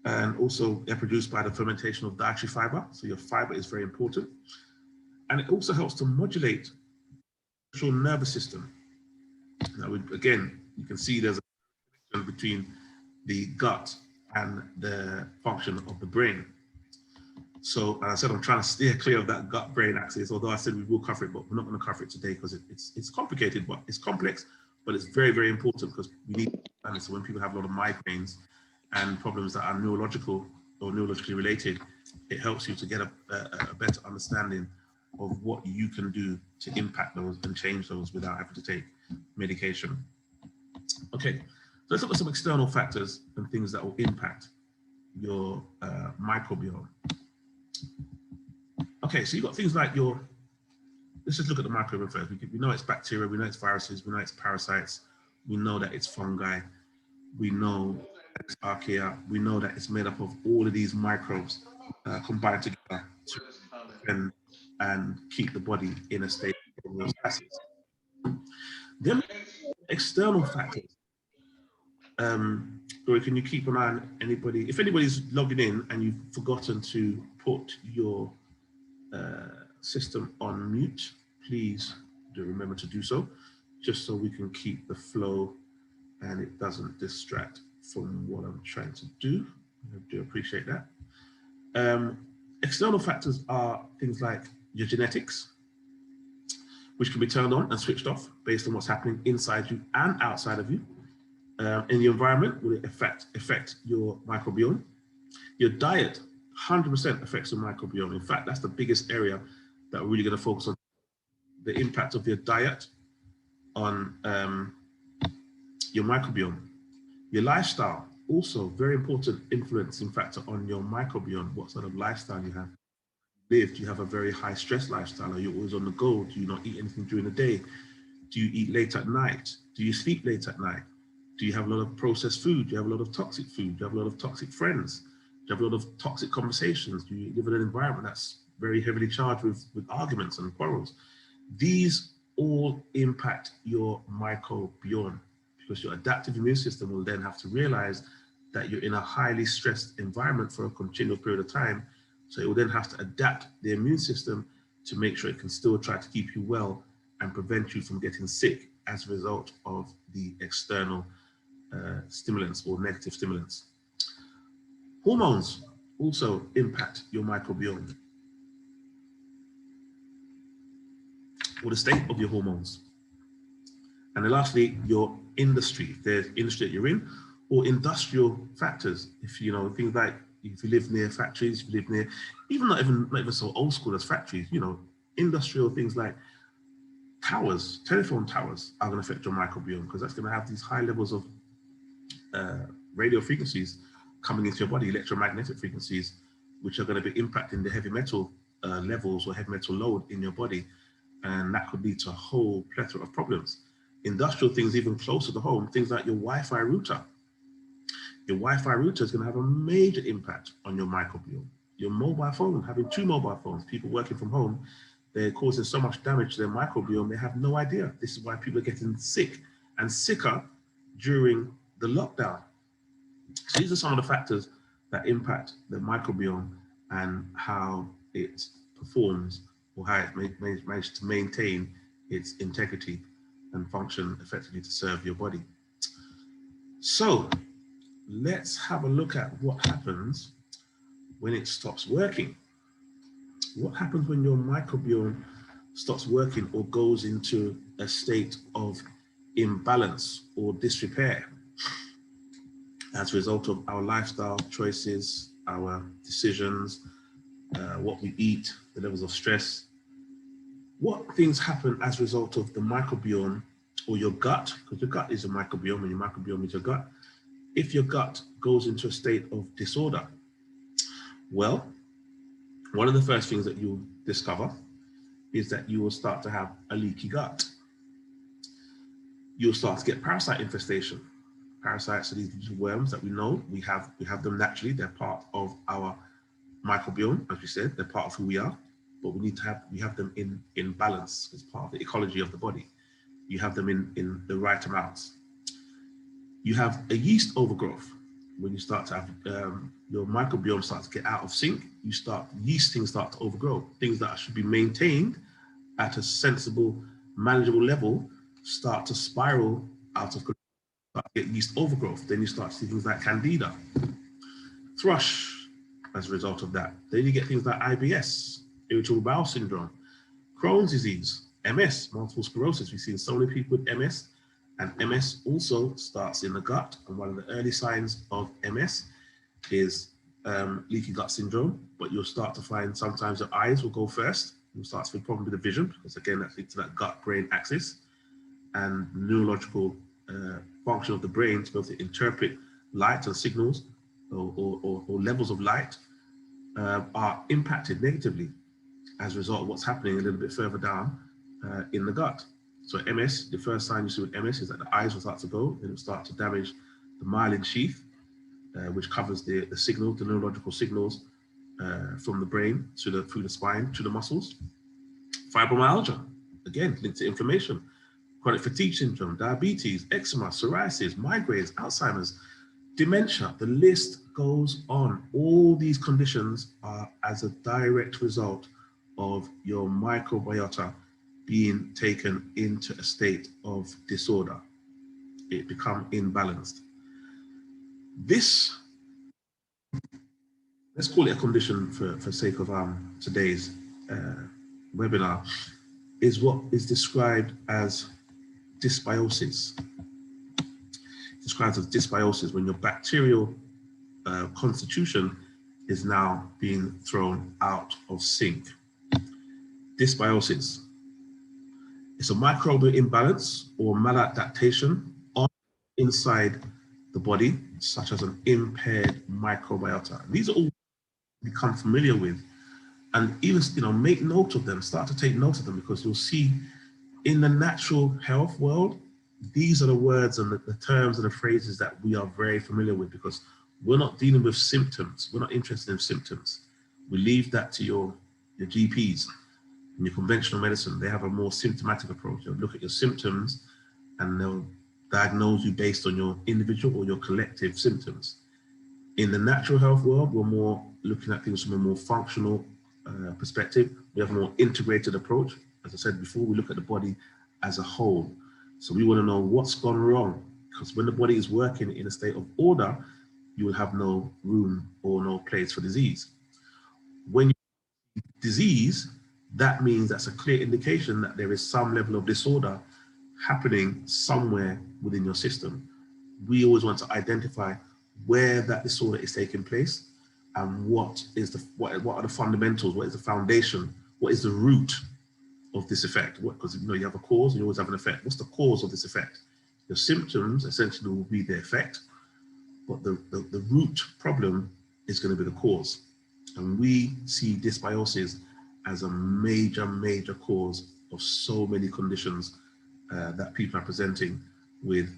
And also they're produced by the fermentation of dietary fiber. So your fiber is very important. And it also helps to modulate the central nervous system. Now, again, you can see there's a connection between the gut and the function of the brain. So, as I said, I'm trying to steer clear of that gut-brain axis, although I said we will cover it, but we're not going to cover it today because it's complicated, but it's complex, but it's very, very important because we need to understand it. So when people have a lot of migraines and problems that are neurological or neurologically related, it helps you to get a better understanding of what you can do to impact those and change those without having to take medication. Okay, so let's look at some external factors and things that will impact your microbiome. Okay, so you've got things like let's just look at the microbiome first. We know it's bacteria, we know it's viruses, we know it's parasites, we know that it's fungi, we know that it's archaea, we know that it's made up of all of these microbes combined together to defend and keep the body in a state of homeostasis. Then external factors. Or can you keep an eye on anybody? If anybody's logging in and you've forgotten to put your system on mute, please do remember to do so, just so we can keep the flow and it doesn't distract from what I'm trying to do. I do appreciate that. External factors are things like your genetics, which can be turned on and switched off based on what's happening inside you and outside of you. In the environment, will it affect your microbiome? Your diet 100% affects your microbiome. In fact, that's the biggest area that we're really going to focus on, the impact of your diet on your microbiome. Your lifestyle, also very important influencing factor on your microbiome, what sort of lifestyle you have lived. Do you have a very high stress lifestyle? Are you always on the go? Do you not eat anything during the day? Do you eat late at night? Do you sleep late at night? Do you have a lot of processed food? Do you have a lot of toxic food? Do you have a lot of toxic friends? Do you have a lot of toxic conversations? Do you live in an environment that's very heavily charged with arguments and quarrels? These all impact your microbiome, because your adaptive immune system will then have to realize that you're in a highly stressed environment for a continual period of time. So it will then have to adapt the immune system to make sure it can still try to keep you well and prevent you from getting sick as a result of the external stimulants or negative stimulants. Hormones also impact your microbiome, or the state of your hormones. And then lastly, your industry, if there's industry that you're in, or industrial factors. If you know things like if you live near factories, if you live near, not even so old school as factories, industrial things like towers, telephone towers are going to affect your microbiome, because that's going to have these high levels of radio frequencies coming into your body, electromagnetic frequencies, which are going to be impacting the heavy metal levels or heavy metal load in your body. And that could lead to a whole plethora of problems. Industrial things even closer to home, things like your Wi-Fi router. Your Wi-Fi router is going to have a major impact on your microbiome. Your mobile phone, having 2 mobile phones, people working from home, they're causing so much damage to their microbiome, they have no idea. This is why people are getting sick and sicker during the lockdown. So these are some of the factors that impact the microbiome and how it performs, or how it managed to maintain its integrity and function effectively to serve your body. So let's have a look at what happens when it stops working. What happens when your microbiome stops working or goes into a state of imbalance or disrepair as a result of our lifestyle choices, our decisions, what we eat, the levels of stress. What things happen as a result of the microbiome or your gut, because your gut is a microbiome and your microbiome is your gut. If your gut goes into a state of disorder, well, one of the first things that you'll discover is that you will start to have a leaky gut. You'll start to get parasite infestation. Parasites are these worms that we know we have them naturally. They're part of our microbiome, as we said. They're part of who we are, but we have them in balance as part of the ecology of the body. You have them in the right amounts. You have a yeast overgrowth. When you start to have your microbiome starts to get out of sync, yeast things start to overgrow. Things that should be maintained at a sensible, manageable level start to spiral out of control, start to get yeast overgrowth. Then you start to see things like candida, thrush as a result of that. Then you get things like IBS, irritable bowel syndrome, Crohn's disease, MS, multiple sclerosis. We've seen so many people with MS, and MS also starts in the gut. And one of the early signs of MS is leaky gut syndrome, but you'll start to find sometimes your eyes will go first. You'll start to feel problem with the vision, because again, that's linked to that gut-brain axis, and neurological function of the brain to be able to interpret light and signals or levels of light are impacted negatively as a result of what's happening a little bit further down in the gut. So MS, the first sign you see with MS is that the eyes will start to go, and it will start to damage the myelin sheath, which covers the signal, the neurological signals from the brain through the spine, to the muscles. Fibromyalgia, again, linked to inflammation. Chronic fatigue syndrome, diabetes, eczema, psoriasis, migraines, Alzheimer's, dementia, the list goes on. All these conditions are as a direct result of your microbiota being taken into a state of disorder. It becomes imbalanced. This, let's call it a condition for sake of today's webinar, is what is described as dysbiosis. Described as dysbiosis, when your bacterial constitution is now being thrown out of sync. Dysbiosis. It's a microbial imbalance or maladaptation inside the body, such as an impaired microbiota. These are all become familiar with, and even make note of them. Start to take note of them, because you'll see in the natural health world, these are the words and the terms and the phrases that we are very familiar with, because we're not dealing with symptoms. We're not interested in symptoms. We leave that to your GPs. In your conventional medicine, they have a more symptomatic approach. They'll look at your symptoms and they'll diagnose you based on your individual or your collective symptoms. In the natural health world, we're more looking at things from a more functional perspective. We have a more integrated approach. As I said before, we look at the body as a whole. So we want to know what's gone wrong, because when the body is working in a state of order, you will have no room or no place for disease. When you have disease, that means that's a clear indication that there is some level of disorder happening somewhere within your system. We always want to identify where that disorder is taking place and what are the fundamentals, what is the foundation, what is the root of this effect. Because you have a cause and you always have an effect. What's the cause of this effect? Your symptoms essentially will be the effect, but the root problem is going to be the cause. And we see dysbiosis as a major cause of so many conditions that people are presenting with,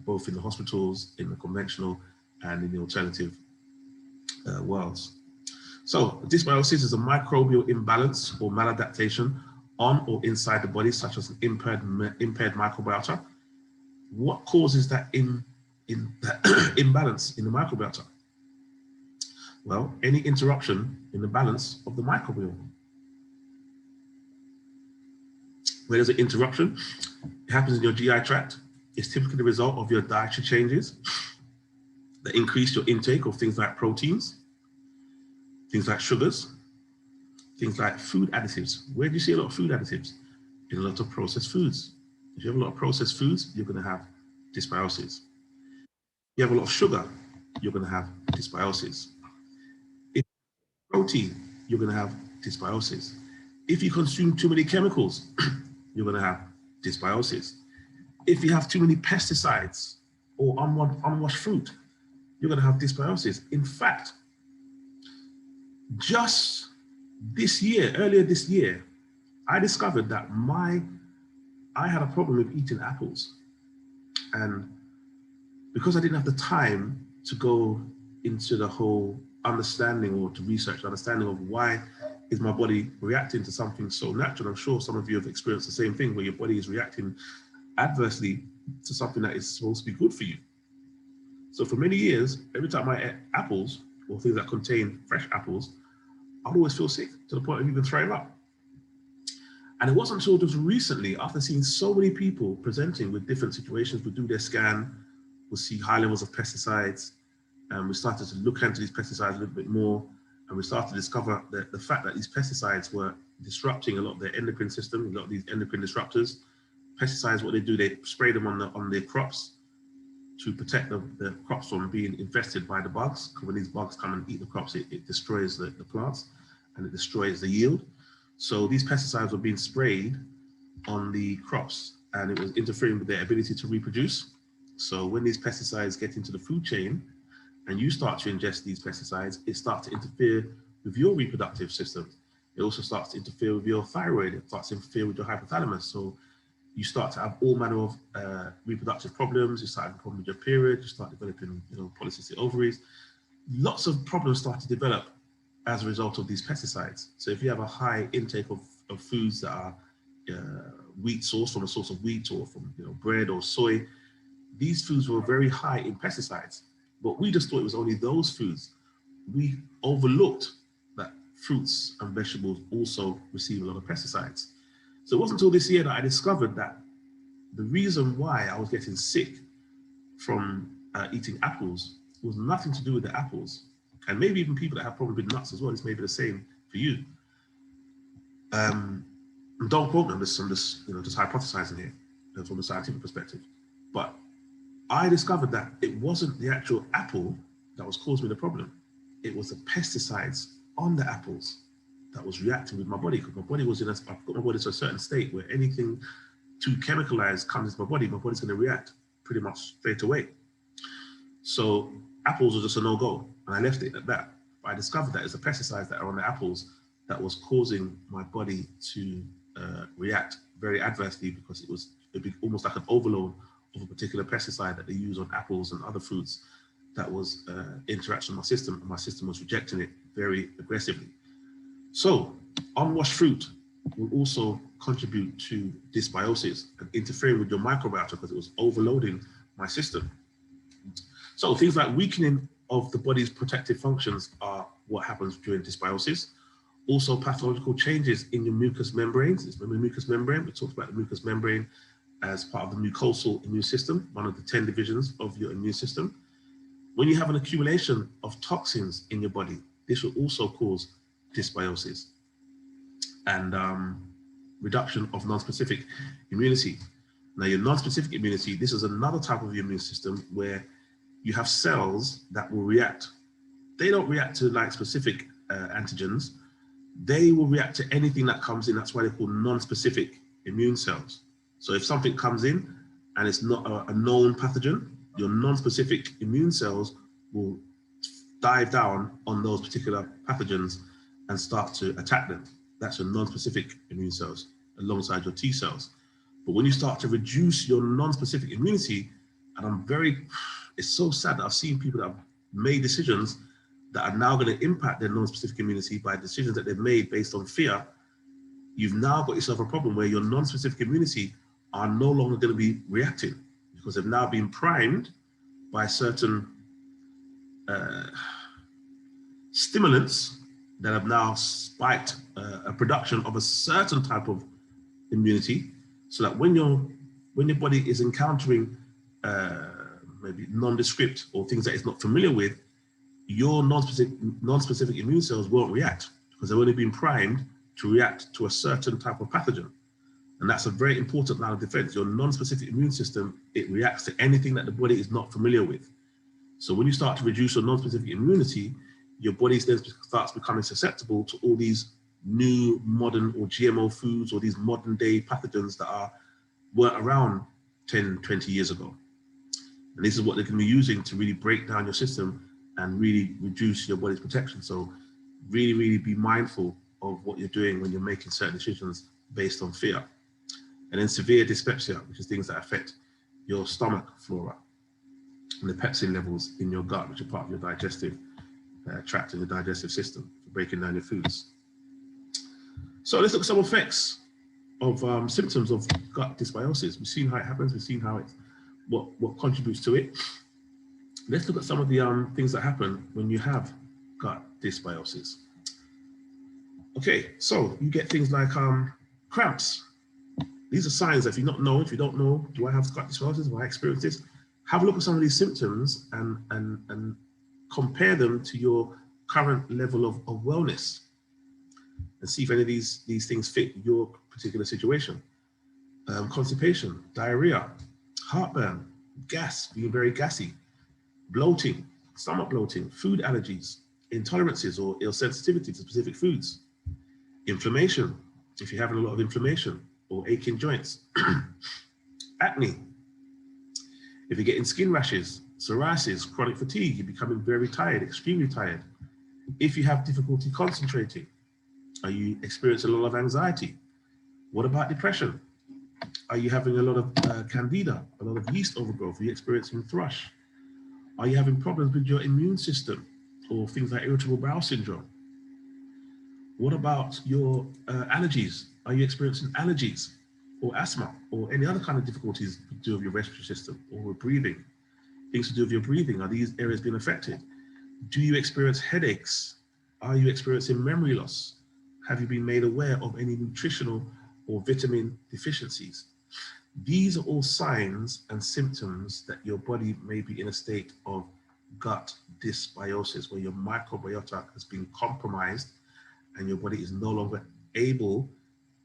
both in the hospitals, in the conventional, and in the alternative worlds. So dysbiosis is a microbial imbalance or maladaptation on or inside the body, such as an impaired microbiota. What causes that that imbalance in the microbiota? Well, any interruption in the balance of the microbiome. Where there's an interruption, it happens in your GI tract. It's typically the result of your dietary changes that increase your intake of things like proteins, things like sugars, things like food additives. Where do you see a lot of food additives? In a lot of processed foods. If you have a lot of processed foods, you're going to have dysbiosis. You have a lot of sugar, you're going to have dysbiosis. If protein, you're going to have dysbiosis. If you consume too many chemicals, you're going to have dysbiosis. If you have too many pesticides or unwashed fruit, you're going to have dysbiosis. In fact, just this year, earlier this year, I discovered that I had a problem with eating apples. And because I didn't have the time to go into the whole understanding or to research the understanding of why is my body reacting to something so natural. I'm sure some of you have experienced the same thing where your body is reacting adversely to something that is supposed to be good for you. So for many years, every time I ate apples or things that contain fresh apples, I'd always feel sick to the point of even throwing up. And it wasn't until just recently, after seeing so many people presenting with different situations, we do their scan, we'll see high levels of pesticides, and we started to look into these pesticides a little bit more, and we started to discover that the fact that these pesticides were disrupting a lot of their endocrine system, a lot of these endocrine disruptors. Pesticides, what they do, they spray them on their crops to protect the crops from being infested by the bugs. Because when these bugs come and eat the crops, it destroys the plants and it destroys the yield. So these pesticides were being sprayed on the crops and it was interfering with their ability to reproduce. So when these pesticides get into the food chain and you start to ingest these pesticides, it starts to interfere with your reproductive system. It also starts to interfere with your thyroid. It starts to interfere with your hypothalamus. So you start to have all manner of reproductive problems. You start having a problem with your period. You start developing, polycystic ovaries. Lots of problems start to develop as a result of these pesticides. So if you have a high intake of foods that are wheat sourced from a source of wheat or from bread or soy, these foods were very high in pesticides. But we just thought it was only those foods. We overlooked that fruits and vegetables also receive a lot of pesticides. So it wasn't until this year that I discovered that the reason why I was getting sick from eating apples was nothing to do with the apples. And maybe even people that have problems with nuts as well, this may be the same for you. And don't quote me on this, I'm just hypothesizing here from a scientific perspective. But I discovered that it wasn't the actual apple that was causing me the problem. It was the pesticides on the apples that was reacting with my body, because my body was I've got my body to a certain state where anything too chemicalized comes into my body's going to react pretty much straight away. So apples were just a no-go, and I left it at that. But I discovered that it's the pesticides that are on the apples that was causing my body to react very adversely, because it'd be almost like an overload of a particular pesticide that they use on apples and other fruits that was interacting with my system, and my system was rejecting it very aggressively. So unwashed fruit will also contribute to dysbiosis and interfering with your microbiota because it was overloading my system. So things like weakening of the body's protective functions are what happens during dysbiosis. Also pathological changes in your mucous membranes. Remember the mucous membrane? We talked about the mucous membrane as part of the mucosal immune system, one of the 10 divisions of your immune system. When you have an accumulation of toxins in your body, this will also cause dysbiosis and reduction of non-specific immunity. Now your non-specific immunity, this is another type of your immune system where you have cells that will react. They don't react to like specific antigens. They will react to anything that comes in. That's why they're called non-specific immune cells. So if something comes in and it's not a known pathogen, your non-specific immune cells will dive down on those particular pathogens and start to attack them. That's your non-specific immune cells alongside your T cells. But when you start to reduce your non-specific immunity, and it's so sad that I've seen people that have made decisions that are now going to impact their non-specific immunity by decisions that they've made based on fear. You've now got yourself a problem where your non-specific immunity are no longer going to be reacting because they've now been primed by certain stimulants that have now spiked a production of a certain type of immunity, so that when your body is encountering maybe nondescript or things that it's not familiar with, your non-specific immune cells won't react because they've only been primed to react to a certain type of pathogen. And that's a very important line of defense. Your non-specific immune system, it reacts to anything that the body is not familiar with. So when you start to reduce your non-specific immunity, your body then starts becoming susceptible to all these new modern or GMO foods or these modern day pathogens that weren't around 10, 20 years ago. And this is what they can be using to really break down your system and really reduce your body's protection. So really, really be mindful of what you're doing when you're making certain decisions based on fear. And then severe dyspepsia, which is things that affect your stomach flora and the pepsin levels in your gut, which are part of your digestive tract and the digestive system for breaking down your foods. So let's look at some effects of symptoms of gut dysbiosis. We've seen how it happens. We've seen how what contributes to it. Let's look at some of the things that happen when you have gut dysbiosis. Okay, so you get things like cramps. These are signs that if you don't know, do I have gut dysbiosis? Do I experience this? Have a look at some of these symptoms and compare them to your current level of wellness and see if any of these things fit your particular situation. Constipation, diarrhea, heartburn, gas, being very gassy, bloating, stomach bloating, food allergies, intolerances or ill sensitivity to specific foods, inflammation, if you're having a lot of inflammation or aching joints, acne, if you're getting skin rashes, psoriasis, chronic fatigue, you're becoming very tired, extremely tired. If you have difficulty concentrating, are you experiencing a lot of anxiety? What about depression? Are you having a lot of candida, a lot of yeast overgrowth? Are you experiencing thrush? Are you having problems with your immune system or things like irritable bowel syndrome? What about your allergies? Are you experiencing allergies or asthma or any other kind of difficulties to do with your respiratory system or with breathing? Things to do with your breathing, are these areas being affected? Do you experience headaches? Are you experiencing memory loss? Have you been made aware of any nutritional or vitamin deficiencies? These are all signs and symptoms that your body may be in a state of gut dysbiosis, where your microbiota has been compromised and your body is no longer able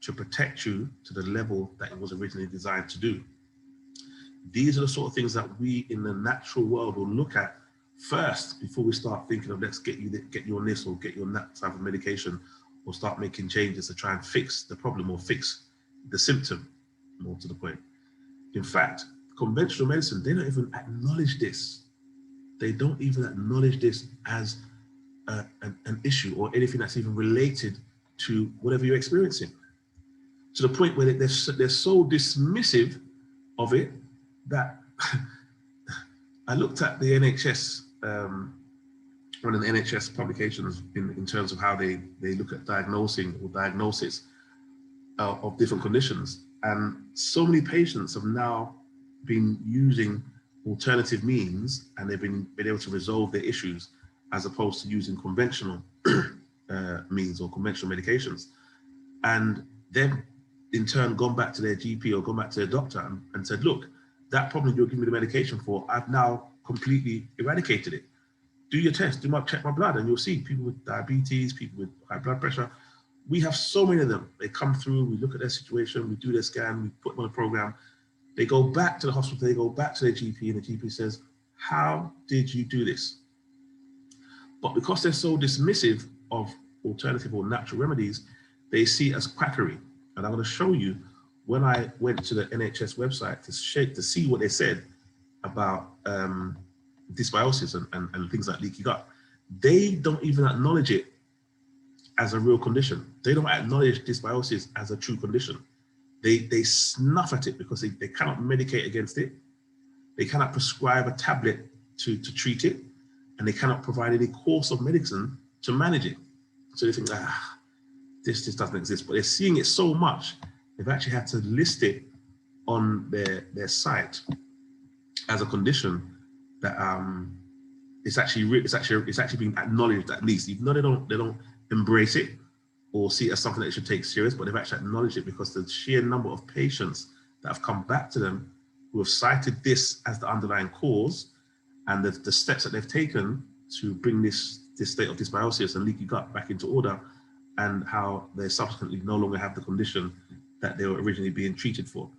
to protect you to the level that it was originally designed to do. These are the sort of things that we in the natural world will look at first before we start thinking of let's get you on this or get you on that type of medication or start making changes to try and fix the problem or fix the symptom, more to the point. In fact, conventional medicine, they don't even acknowledge this. They don't even acknowledge this as an issue or anything that's even related to whatever you're experiencing. To the point where they're so dismissive of it that I looked at the NHS, one of the NHS publications in terms of how they look at diagnosing or diagnosis of different conditions. And so many patients have now been using alternative means and they've been able to resolve their issues as opposed to using conventional means or conventional medications. And they've in turn gone back to their GP or gone back to their doctor and said, look, that problem you're giving me the medication for, I've now completely eradicated it. Do your test, check my blood, and you'll see people with diabetes, people with high blood pressure. We have so many of them. They come through, we look at their situation, we do their scan, we put them on a program. They go back to the hospital, they go back to their GP, and the GP says, how did you do this? But because they're so dismissive of alternative or natural remedies, they see it as quackery. And I'm going to show you when I went to the NHS website to see what they said about dysbiosis and things like leaky gut. They don't even acknowledge it as a real condition. They don't acknowledge dysbiosis as a true condition. They snuff at it because they cannot medicate against it. They cannot prescribe a tablet to treat it, and they cannot provide any course of medicine to manage it. So they think, this doesn't exist, but they're seeing it so much, they've actually had to list it on their site as a condition that it's actually being acknowledged, at least, even though they don't embrace it or see it as something that they should take serious, but they've actually acknowledged it because the sheer number of patients that have come back to them who have cited this as the underlying cause and the steps that they've taken to bring this state of dysbiosis and leaky gut back into order and how they subsequently no longer have the condition that they were originally being treated for.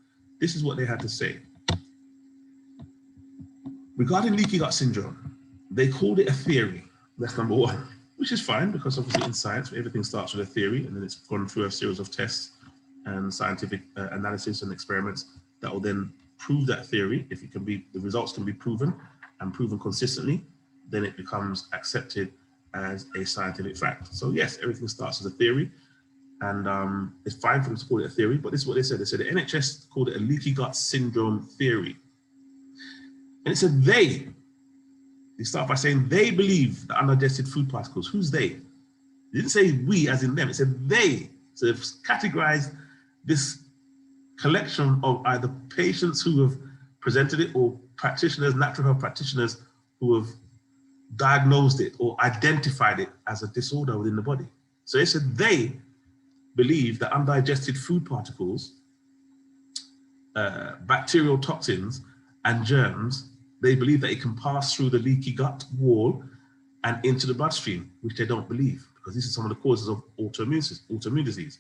This is what they had to say. Regarding leaky gut syndrome, they called it a theory. That's number one, which is fine because obviously in science, everything starts with a theory and then it's gone through a series of tests and scientific analysis and experiments that will then prove that theory. If it can be, the results can be proven and proven consistently, then it becomes accepted as a scientific fact. So yes, everything starts as a theory, and it's fine for them to call it a theory, but this is what they said. They said the NHS called it a leaky gut syndrome theory. And it said they start by saying they believe that undigested food particles. Who's they? They didn't say we as in them, it said they. So they've categorized this collection of either patients who have presented it or practitioners, natural health practitioners who have diagnosed it or identified it as a disorder within the body. So they said they believe that undigested food particles, bacterial toxins and germs, they believe that it can pass through the leaky gut wall and into the bloodstream, which they don't believe, because this is some of the causes of autoimmune disease,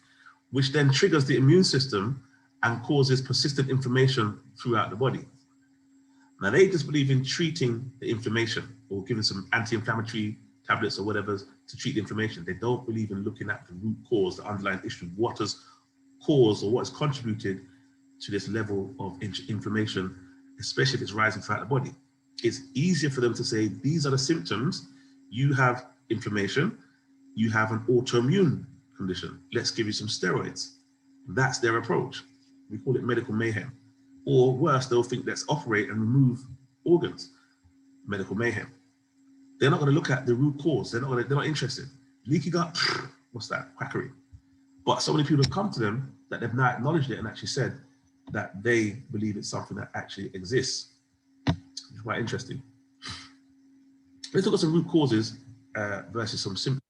which then triggers the immune system and causes persistent inflammation throughout the body. Now they just believe in treating the inflammation or giving some anti-inflammatory tablets or whatever to treat the inflammation. They don't believe in looking at the root cause, the underlying issue, what has caused or what has contributed to this level of inflammation, especially if it's rising throughout the body. It's easier for them to say, these are the symptoms. You have inflammation, you have an autoimmune condition. Let's give you some steroids. That's their approach. We call it medical mayhem. Or worse, they'll think let's operate and remove organs. Medical mayhem. They're not going to look at the root cause. They're not interested. Leaky gut, what's that? Quackery. But so many people have come to them that they've now acknowledged it and actually said that they believe it's something that actually exists. It's quite interesting. Let's look at some root causes versus some symptoms.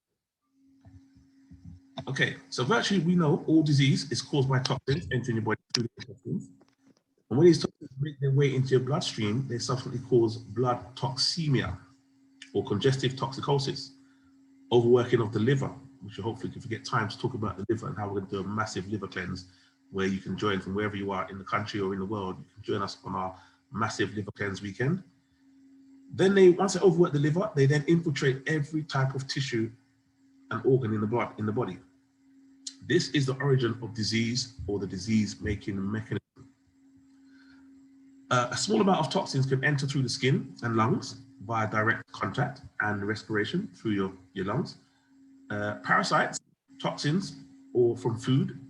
Okay, so virtually we know all disease is caused by toxins entering your body through the intestines. And when these toxins make their way into your bloodstream, they subsequently cause blood toxemia or congestive toxicosis, overworking of the liver, which hopefully if we get time to talk about the liver and how we're going to do a massive liver cleanse, where you can join from wherever you are in the country or in the world. You can join us on our massive liver cleanse weekend. Then once they overwork the liver, they then infiltrate every type of tissue and organ in the body. This is the origin of disease or the disease-making mechanism. A small amount of toxins can enter through the skin and lungs via direct contact and respiration through your lungs. Parasites, toxins, or from food,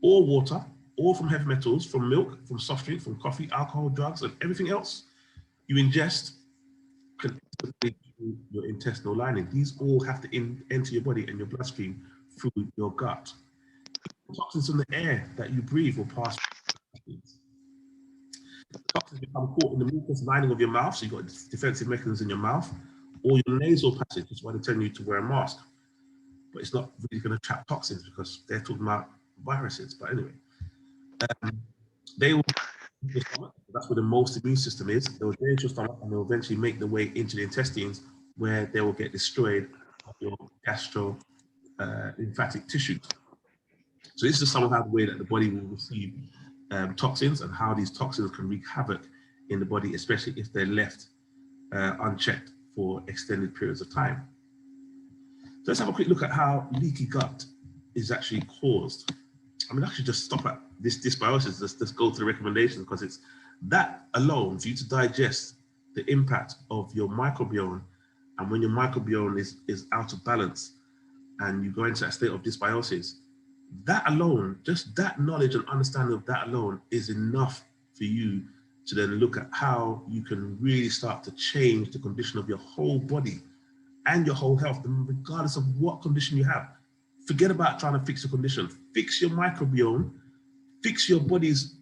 or water, or from heavy metals, from milk, from soft drink, from coffee, alcohol, drugs, and everything else you ingest can enter through your intestinal lining. These all have to enter your body and your bloodstream through your gut. Toxins in the air that you breathe will pass through. Toxins become caught in the mucous lining of your mouth, so you've got defensive mechanisms in your mouth, or your nasal passage. That's why they tell you to wear a mask. But it's not really going to trap toxins because they're talking about viruses. But anyway, they will, that's where the most immune system is. They will get into your stomach and they'll eventually make their way into the intestines, where they will get destroyed by your gastro lymphatic tissues. So this is somehow the way that the body will receive toxins and how these toxins can wreak havoc in the body, especially if they're left unchecked for extended periods of time. So let's have a quick look at how leaky gut is actually caused. I mean, actually just stop at this dysbiosis, let's go to the recommendations, because it's that alone for you to digest the impact of your microbiome. And when your microbiome is out of balance and you go into that state of dysbiosis, that alone, just that knowledge and understanding of that alone is enough for you to then look at how you can really start to change the condition of your whole body and your whole health, regardless of what condition you have. Forget about trying to fix a condition. Fix your microbiome, fix your body's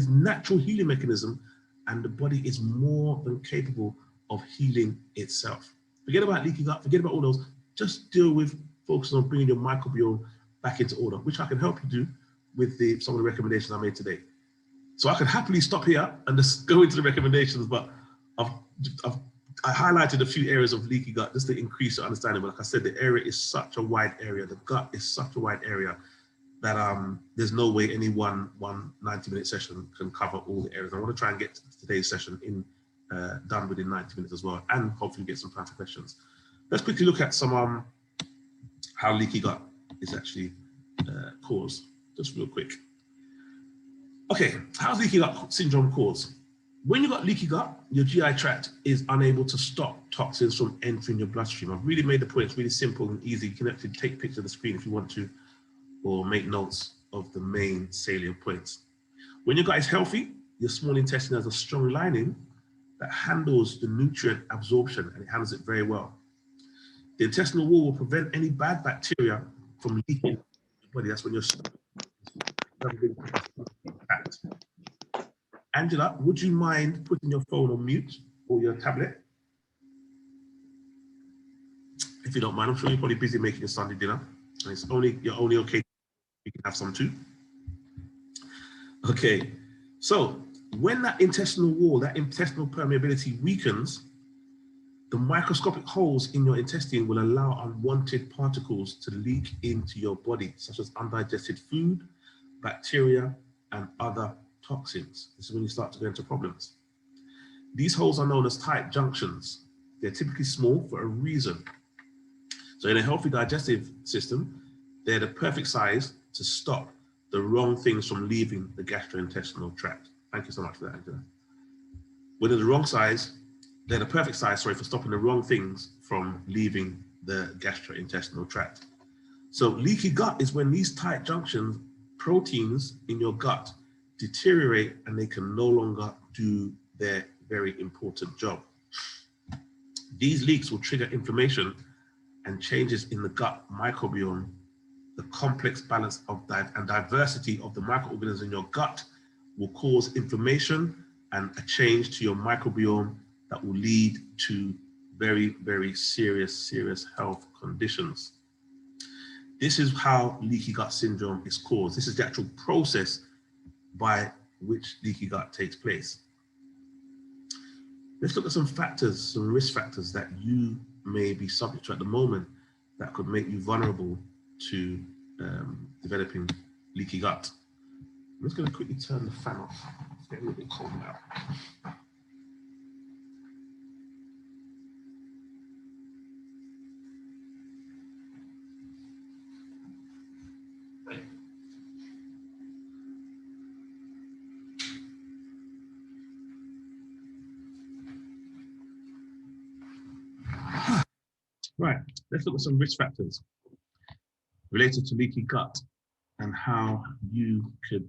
natural healing mechanism, and the body is more than capable of healing itself. Forget about leaky gut, forget about all those. Just deal with focusing on bringing your microbiome back into order, which I can help you do with some of the recommendations I made today. So I can happily stop here and just go into the recommendations, but I've I highlighted a few areas of leaky gut just to increase your understanding. But like I said, the area is such a wide area. The gut is such a wide area that there's no way any one 90-minute session can cover all the areas. I want to try and get today's session done within 90 minutes as well, and hopefully get some time for questions. Let's quickly look at some how leaky gut is actually caused, just real quick. Okay, how's leaky gut syndrome caused? When you've got leaky gut, your GI tract is unable to stop toxins from entering your bloodstream. I've really made the point, it's really simple and easy. You can actually take pictures of the screen if you want to, or make notes of the main salient points. When your gut is healthy, your small intestine has a strong lining that handles the nutrient absorption, and it handles it very well. The intestinal wall will prevent any bad bacteria from leaking your body. That's when you're Angela, would you mind putting your phone on mute or your tablet? If you don't mind, I'm sure you're probably busy making your Sunday dinner. And you're only okay, you can have some too. Okay, so when that intestinal wall, that intestinal permeability weakens, the microscopic holes in your intestine will allow unwanted particles to leak into your body, such as undigested food, bacteria, and other toxins. This is when you start to go into problems. These holes are known as tight junctions. They're typically small for a reason. So in a healthy digestive system, they're the perfect size to stop the wrong things from leaving the gastrointestinal tract. Thank you so much for that, Angela. When they're the wrong size, they're the perfect size, sorry, for stopping the wrong things from leaving the gastrointestinal tract. So leaky gut is when these tight junctions, proteins in your gut, deteriorate and they can no longer do their very important job. These leaks will trigger inflammation and changes in the gut microbiome. The complex balance of and diversity of the microorganisms in your gut will cause inflammation and a change to your microbiome that will lead to very, very serious health conditions. This is how leaky gut syndrome is caused. This is the actual process by which leaky gut takes place. Let's look at some factors, some risk factors that you may be subject to at the moment that could make you vulnerable to developing leaky gut. I'm just going to quickly turn the fan off. It's getting a little bit cold now. Right, let's look at some risk factors related to leaky gut and how you could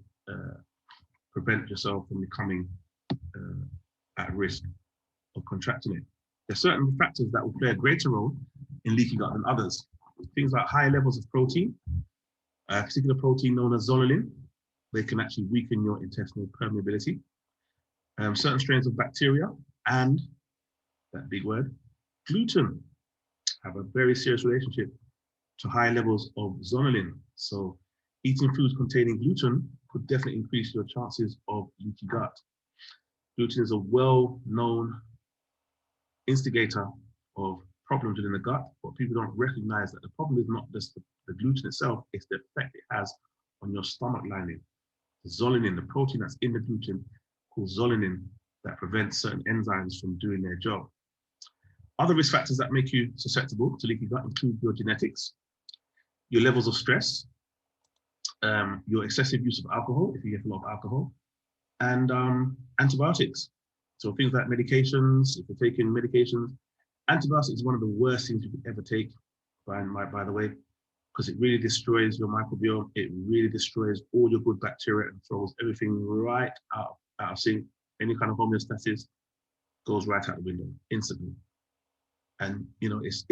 prevent yourself from becoming at risk of contracting it. There are certain factors that will play a greater role in leaky gut than others. Things like high levels of protein, a particular protein known as zonulin, they can actually weaken your intestinal permeability. Certain strains of bacteria and, that big word, gluten have a very serious relationship to high levels of zonulin. So eating foods containing gluten could definitely increase your chances of leaky gut. Gluten is a well-known instigator of problems within the gut, but people don't recognize that the problem is not just the gluten itself, it's the effect it has on your stomach lining. The zonulin, the protein that's in the gluten, called zonulin, that prevents certain enzymes from doing their job. Other risk factors that make you susceptible to leaky gut include your genetics, your levels of stress, your excessive use of alcohol, if you get a lot of alcohol, and antibiotics. So things like medications, if you're taking medications, antibiotics is one of the worst things you could ever take, by the way, because it really destroys your microbiome. It really destroys all your good bacteria and throws everything right out of sync. Any kind of homeostasis goes right out the window instantly. And you know, it's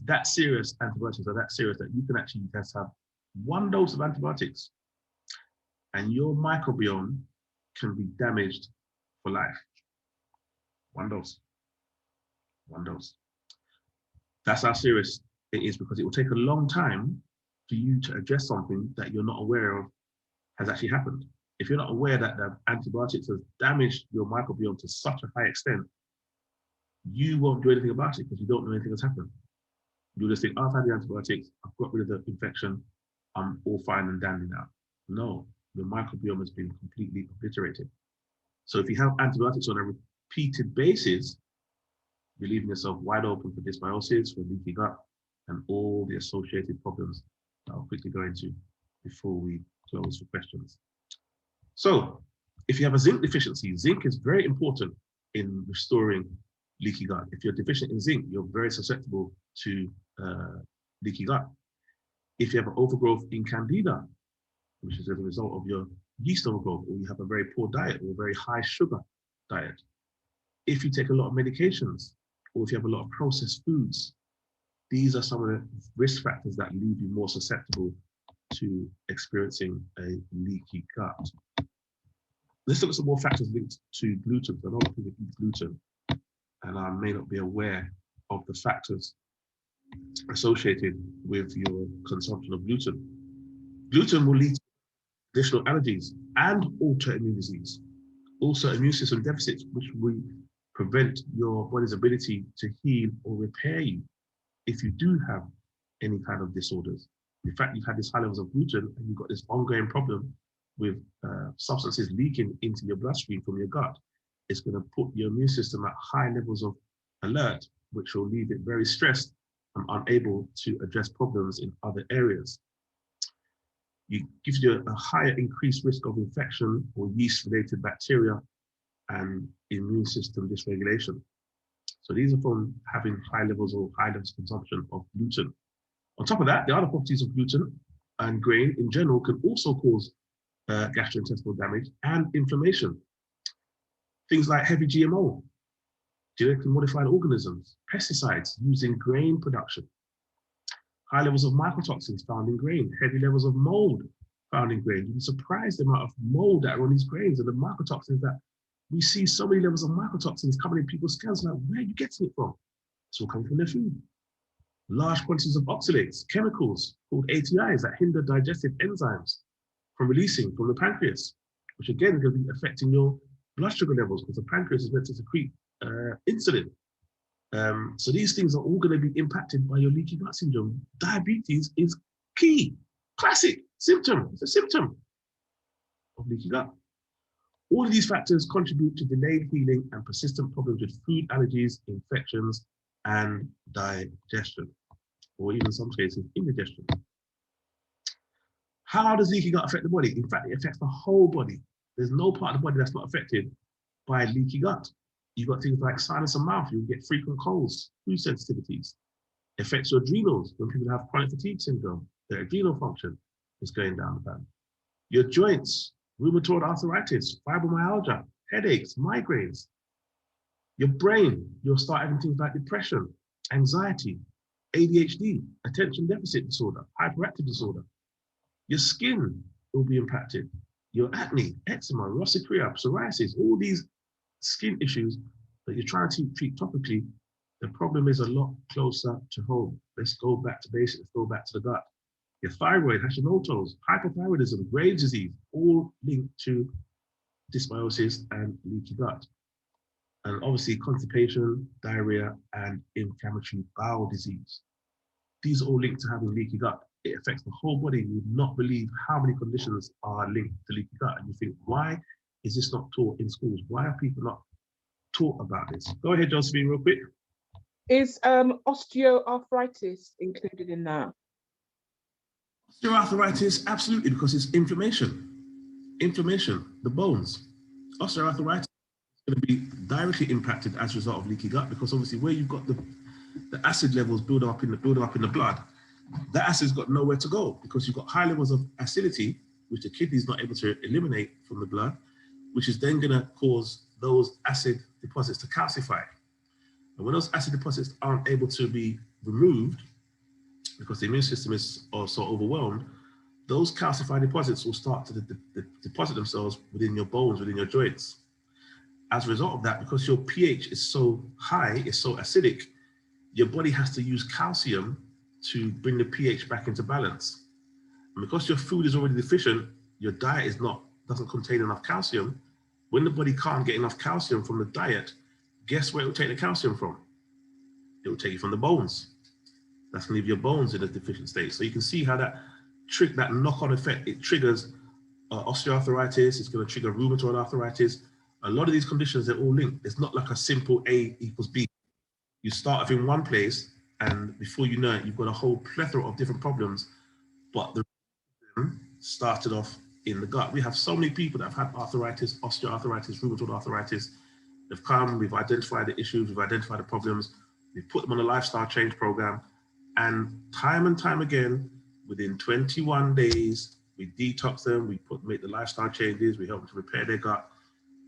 that serious. Antibiotics are that serious that you can actually just have one dose of antibiotics and your microbiome can be damaged for life. One dose. That's how serious it is, because it will take a long time for you to address something that you're not aware of has actually happened. If you're not aware that the antibiotics has damaged your microbiome to such a high extent, you won't do anything about it because you don't know anything has happened. You'll just think, oh, I've had the antibiotics, I've got rid of the infection, I'm all fine and dandy now. No, the microbiome has been completely obliterated. So if you have antibiotics on a repeated basis, you're leaving yourself wide open for dysbiosis, for leaky gut, and all the associated problems that I'll quickly go into before we close for questions. So if you have a zinc deficiency, zinc is very important in restoring leaky gut. If you're deficient in zinc, you're very susceptible to leaky gut. If you have an overgrowth in candida, which is as a result of your yeast overgrowth, or you have a very poor diet or a very high sugar diet. If you take a lot of medications, or if you have a lot of processed foods, these are some of the risk factors that leave you more susceptible to experiencing a leaky gut. Let's look at some more factors linked to gluten. I know a lot of people eat gluten, and I may not be aware of the factors associated with your consumption of gluten. Gluten will lead to additional allergies and autoimmune disease. Also, immune system deficits, which will prevent your body's ability to heal or repair you if you do have any kind of disorders. In fact, you've had these high levels of gluten and you've got this ongoing problem with substances leaking into your bloodstream from your gut. It's going to put your immune system at high levels of alert, which will leave it very stressed and unable to address problems in other areas. It gives you a higher increased risk of infection or yeast-related bacteria and immune system dysregulation. So these are from having high levels of consumption of gluten. On top of that, the other properties of gluten and grain in general can also cause gastrointestinal damage and inflammation. Things like heavy GMO, genetically modified organisms, pesticides used in grain production, high levels of mycotoxins found in grain, heavy levels of mold found in grain. You'd be surprised the amount of mold that are on these grains and the mycotoxins that we see so many levels of mycotoxins coming in people's scans. Like, where are you getting it from? It's all coming from their food. Large quantities of oxalates, chemicals called ATIs that hinder digestive enzymes from releasing from the pancreas, which again is going to be affecting your blood sugar levels because the pancreas is meant to secrete insulin. So these things are all going to be impacted by your leaky gut syndrome. Diabetes is key, classic symptom. It's a symptom of leaky gut. All of these factors contribute to delayed healing and persistent problems with food allergies, infections, and digestion, or even in some cases, indigestion. How does leaky gut affect the body? In fact, it affects the whole body. There's no part of the body that's not affected by leaky gut. You've got things like sinus and mouth. You'll get frequent colds, food sensitivities. It affects your adrenals. When people have chronic fatigue syndrome, their adrenal function is going down the pan. Your joints, rheumatoid arthritis, fibromyalgia, headaches, migraines. Your brain, you'll start having things like depression, anxiety, ADHD, attention deficit disorder, hyperactive disorder. Your skin will be impacted. Your acne, eczema, rosacea, psoriasis, all these skin issues that you're trying to treat topically, the problem is a lot closer to home. Let's go back to basics, let's go back to the gut. Your thyroid, Hashimoto's, hypothyroidism, Graves' disease, all linked to dysbiosis and leaky gut. And obviously constipation, diarrhea, and inflammatory bowel disease. These are all linked to having leaky gut. It affects the whole body. You would not believe how many conditions are linked to leaky gut. And you think, why is this not taught in schools? Why are people not taught about this? Go ahead, Josephine, real quick. Is osteoarthritis included in that? Osteoarthritis, absolutely, because it's inflammation. Inflammation, the bones. Osteoarthritis is going to be directly impacted as a result of leaky gut, because obviously where you've got the acid levels building up in the blood, that acid's got nowhere to go because you've got high levels of acidity, which the kidney is not able to eliminate from the blood, which is then going to cause those acid deposits to calcify. And when those acid deposits aren't able to be removed, because the immune system is also overwhelmed, those calcified deposits will start to deposit themselves within your bones, within your joints. As a result of that, because your pH is so high, it's so acidic, your body has to use calcium to bring the pH back into balance. And because your food is already deficient, your diet doesn't contain enough calcium. When the body can't get enough calcium from the diet, guess where it will take the calcium from? It will take you from the bones. That's going to leave your bones in a deficient state. So you can see how that knock-on effect, it triggers osteoarthritis, it's going to trigger rheumatoid arthritis. A lot of these conditions, they're all linked. It's not like a simple A equals B. You start off in one place, and before you know it, you've got a whole plethora of different problems, but the started off in the gut. We have so many people that have had arthritis, osteoarthritis, rheumatoid arthritis. They've come, we've identified the issues, we've identified the problems, we've put them on a lifestyle change program, and time again, within 21 days, we detox them, make the lifestyle changes, we help them to repair their gut.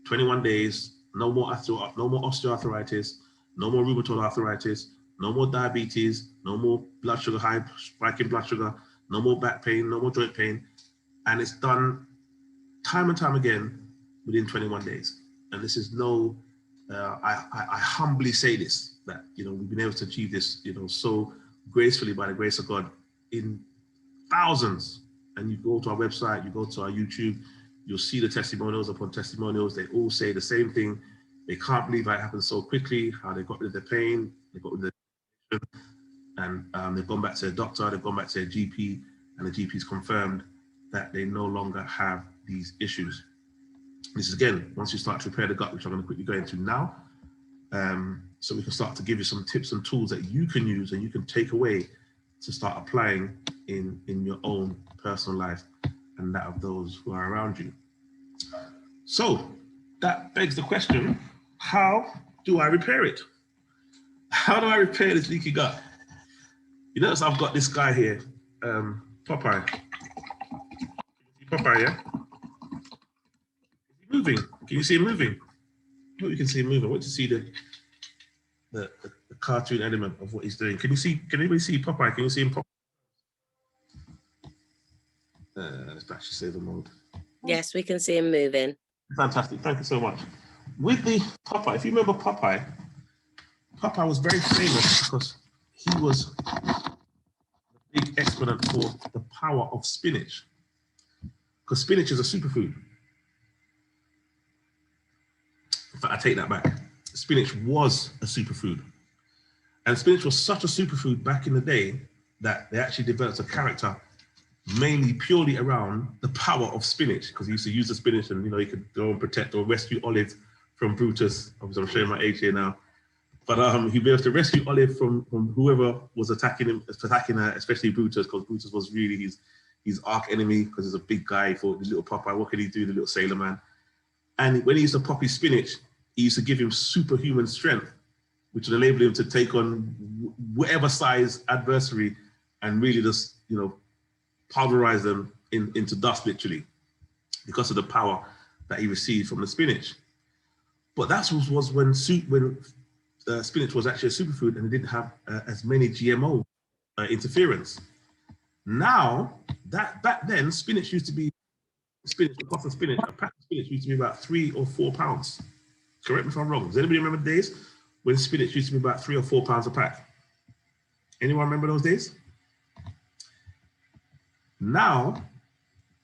21 days, no more osteoarthritis, no more rheumatoid arthritis, no more diabetes, no more blood sugar, high spiking blood sugar, no more back pain, no more joint pain. And it's done time and time again within 21 days. And this is I humbly say this, that, we've been able to achieve this, so gracefully by the grace of God in thousands. And you go to our website, you go to our YouTube, you'll see the testimonials upon testimonials. They all say the same thing. They can't believe how it happened so quickly, how they got rid of their pain, they got rid of their and they've gone back to their doctor, they've gone back to their GP, and the GP's confirmed that they no longer have these issues. This is, again, once you start to repair the gut, which I'm going to quickly go into now, so we can start to give you some tips and tools that you can use and you can take away to start applying in your own personal life and that of those who are around you. So that begs the question, how do I repair it? How do I repair this leaky gut? You notice I've got this guy here, Popeye. Popeye, yeah? Is he moving? Can you see him moving? I hope you can see him moving. I want to see the cartoon element of what he's doing. Can anybody see Popeye? Can you see him pop? Let's actually save the mode. Yes, we can see him moving. Fantastic, thank you so much. With the Popeye, if you remember Popeye was very famous because he was a big exponent for the power of spinach. Because spinach is a superfood. In fact, I take that back. Spinach was a superfood. And spinach was such a superfood back in the day that they actually developed a character mainly purely around the power of spinach, because he used to use the spinach and, he could go and protect or rescue Olive from Brutus. Obviously, I'm showing my age here now. But he'd be able to rescue Olive from whoever was attacking him, especially Brutus, because Brutus was really his arch enemy, because he's a big guy for the little Popeye. What could he do, the little sailor man? And when he used to pop his spinach, he used to give him superhuman strength, which would enable him to take on whatever size adversary and really just, pulverize them into dust, literally, because of the power that he received from the spinach. But that was when spinach was actually a superfood and it didn't have as many GMO interference. Now, back then, spinach used to be, a pot of spinach, a pack of spinach used to be about 3 or 4 pounds. Correct me if I'm wrong. Does anybody remember the days when spinach used to be about 3 or 4 pounds a pack? Anyone remember those days? Now,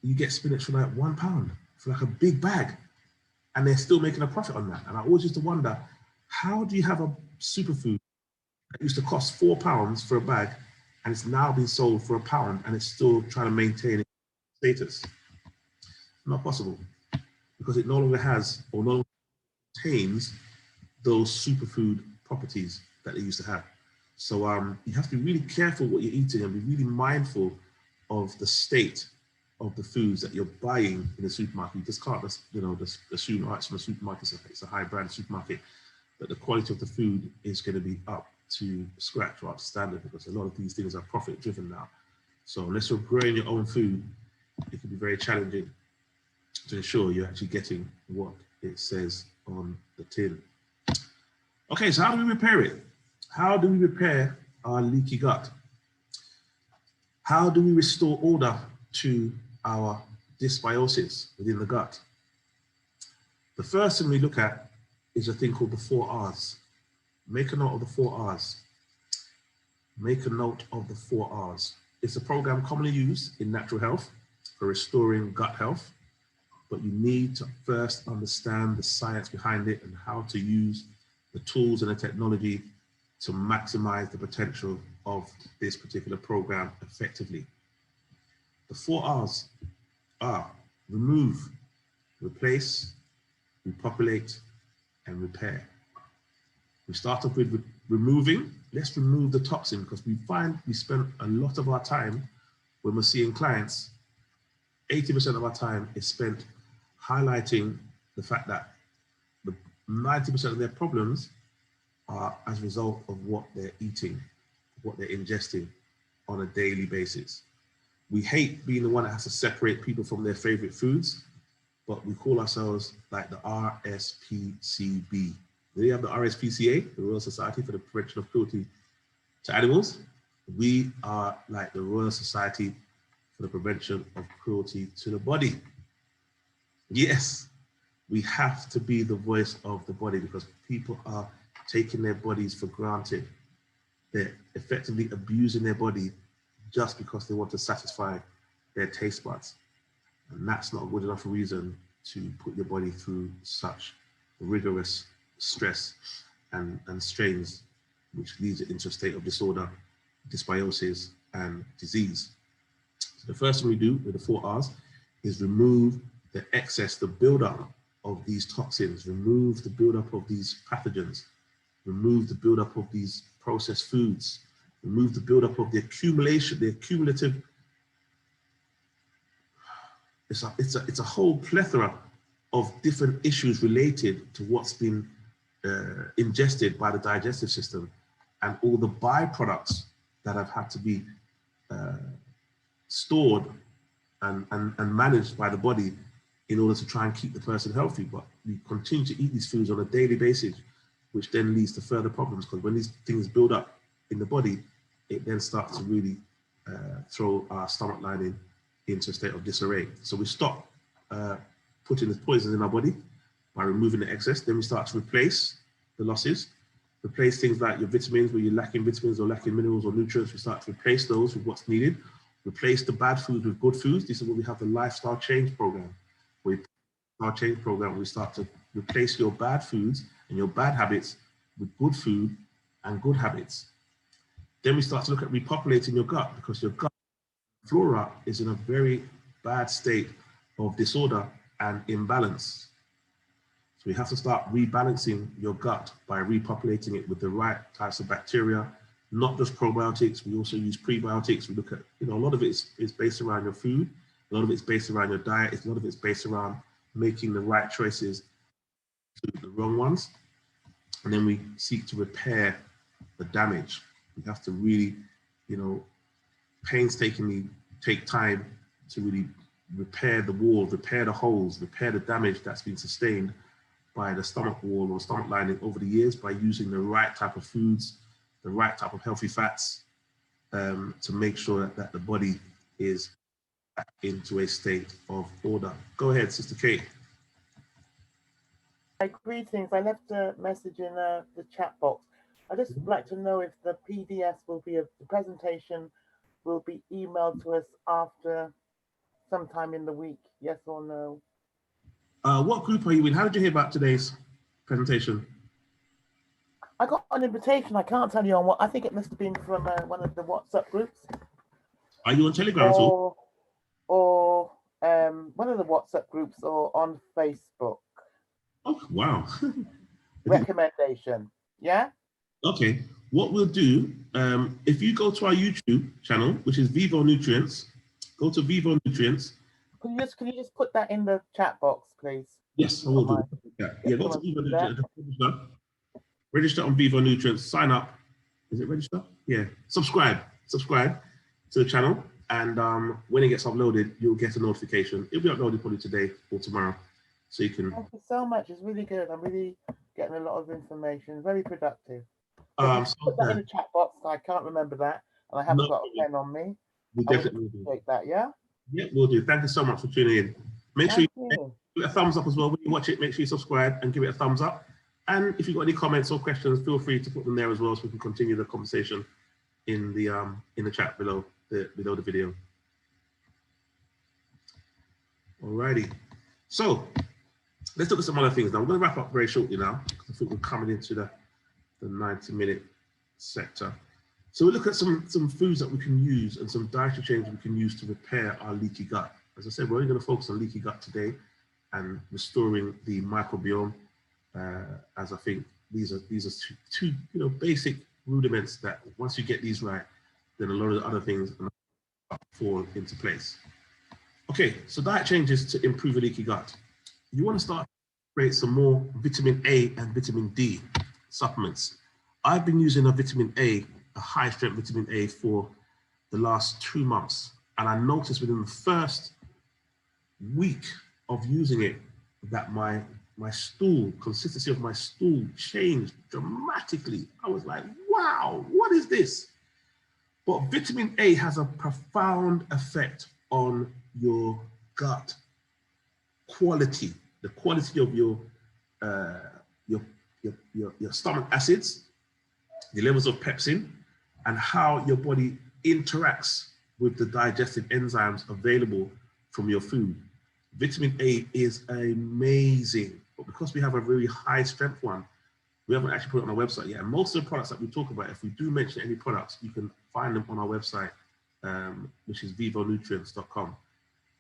you get spinach for like £1, for like a big bag, and they're still making a profit on that. And I always used to wonder, how do you have a superfood that used to cost £4 for a bag, and it's now been sold for £1, and it's still trying to maintain its status? Not possible, because it no longer has or no longer contains those superfood properties that they used to have. So you have to be really careful what you're eating and be really mindful of the state of the foods that you're buying in the supermarket. You just can't just, assume, oh, it's from a supermarket, it's a high brand supermarket, that the quality of the food is going to be up to scratch or up to standard, because a lot of these things are profit driven now. So unless you're growing your own food, it can be very challenging to ensure you're actually getting what it says on the tin. Okay, so how do we repair it? How do we repair our leaky gut? How do we restore order to our dysbiosis within the gut? The first thing we look at is a thing called the 4 R's. Make a note of the 4 R's. Make a note of the 4 R's. It's a program commonly used in natural health for restoring gut health, but you need to first understand the science behind it and how to use the tools and the technology to maximize the potential of this particular program effectively. The 4 R's are remove, replace, repopulate, and repair. We start off with removing. Let's remove the toxin, because we find we spend a lot of our time when we're seeing clients, 80% of our time is spent highlighting the fact that the 90% of their problems are as a result of what they're eating, what they're ingesting on a daily basis. We hate being the one that has to separate people from their favorite foods, but we call ourselves like the RSPCB. They have the RSPCA, the Royal Society for the Prevention of Cruelty to Animals. We are like the Royal Society for the Prevention of Cruelty to the Body. Yes, we have to be the voice of the body, because people are taking their bodies for granted. They're effectively abusing their body just because they want to satisfy their taste buds. And that's not a good enough reason to put your body through such rigorous stress and strains, which leads it into a state of disorder, dysbiosis, and disease. So the first thing we do with the 4 R's is remove the excess, the buildup of these toxins, remove the buildup of these pathogens, remove the buildup of these processed foods, remove the buildup of the accumulation, the accumulative. It's a whole plethora of different issues related to what's been ingested by the digestive system, and all the byproducts that have had to be stored and managed by the body in order to try and keep the person healthy. But we continue to eat these foods on a daily basis, which then leads to further problems, because when these things build up in the body, it then starts to really throw our stomach lining into a state of disarray. So we stop putting the poisons in our body by removing the excess. Then we start to replace the losses, replace things like your vitamins, where you're lacking vitamins or lacking minerals or nutrients. We start to replace those with what's needed, replace the bad foods with good foods. This is where we have the lifestyle change program. We start to replace your bad foods and your bad habits with good food and good habits. Then we start to look at repopulating your gut, because your gut flora is in a very bad state of disorder and imbalance. So we have to start rebalancing your gut by repopulating it with the right types of bacteria, not just probiotics. We also use prebiotics. We look at, a lot of it is based around your food. A lot of it's based around your diet. A lot of it's based around making the right choices to the wrong ones. And then we seek to repair the damage. We have to really, painstakingly take time to really repair the wall, repair the holes, repair the damage that's been sustained by the stomach wall or stomach lining over the years, by using the right type of foods, the right type of healthy fats, to make sure that the body is back into a state of order. Go ahead, Sister Kate. Hi, greetings. I left a message in the chat box. I'd just like to know if the PDFs the presentation will be emailed to us after sometime in the week, yes or no? What group are you in? How did you hear about today's presentation? I got an invitation. I can't tell you on what. I think it must have been from one of the WhatsApp groups. Are you on Telegram at all? Or one of the WhatsApp groups, or on Facebook. Oh, wow. Recommendation. Yeah? Okay. What we'll do, if you go to our YouTube channel, which is Vivo Nutrients, go to Vivo Nutrients. Can you just put that in the chat box, please? Yes, I will do. Yeah, go to Vivo Nutrients. Register on Vivo Nutrients. Sign up. Is it register? Yeah. Subscribe to the channel, and when it gets uploaded, you'll get a notification. It'll be uploaded probably today or tomorrow, so you can. Thank you so much. It's really good. I'm really getting a lot of information. Very productive. Put that in the chat box. I can't remember that, and I haven't got a pen on me. We definitely will take that. Yeah. Yeah, we'll do. Thank you so much for tuning in. Make sure you give it a thumbs up as well when you watch it. Make sure you subscribe and give it a thumbs up. And if you've got any comments or questions, feel free to put them there as well, so we can continue the conversation in the chat below the video. Alrighty. So let's look at some other things now. We're going to wrap up very shortly now, because I think we're coming into the 90-minute sector. So we'll look at some foods that we can use and some dietary changes we can use to repair our leaky gut. As I said, we're only going to focus on leaky gut today and restoring the microbiome, as I think these are two basic rudiments that once you get these right, then a lot of the other things fall into place. Okay, so diet changes to improve a leaky gut. You want to start to create some more vitamin A and vitamin D supplements. I've been using a high strength vitamin A for the last 2 months. And I noticed within the first week of using it that my consistency of my stool changed dramatically. I was like, wow, what is this? But vitamin A has a profound effect on your gut quality, the quality of your stomach acids, the levels of pepsin, and how your body interacts with the digestive enzymes available from your food. Vitamin A is amazing, but because we have a very high strength one, we haven't actually put it on our website yet. And most of the products that we talk about, if we do mention any products, you can find them on our website, which is vivonutrients.com.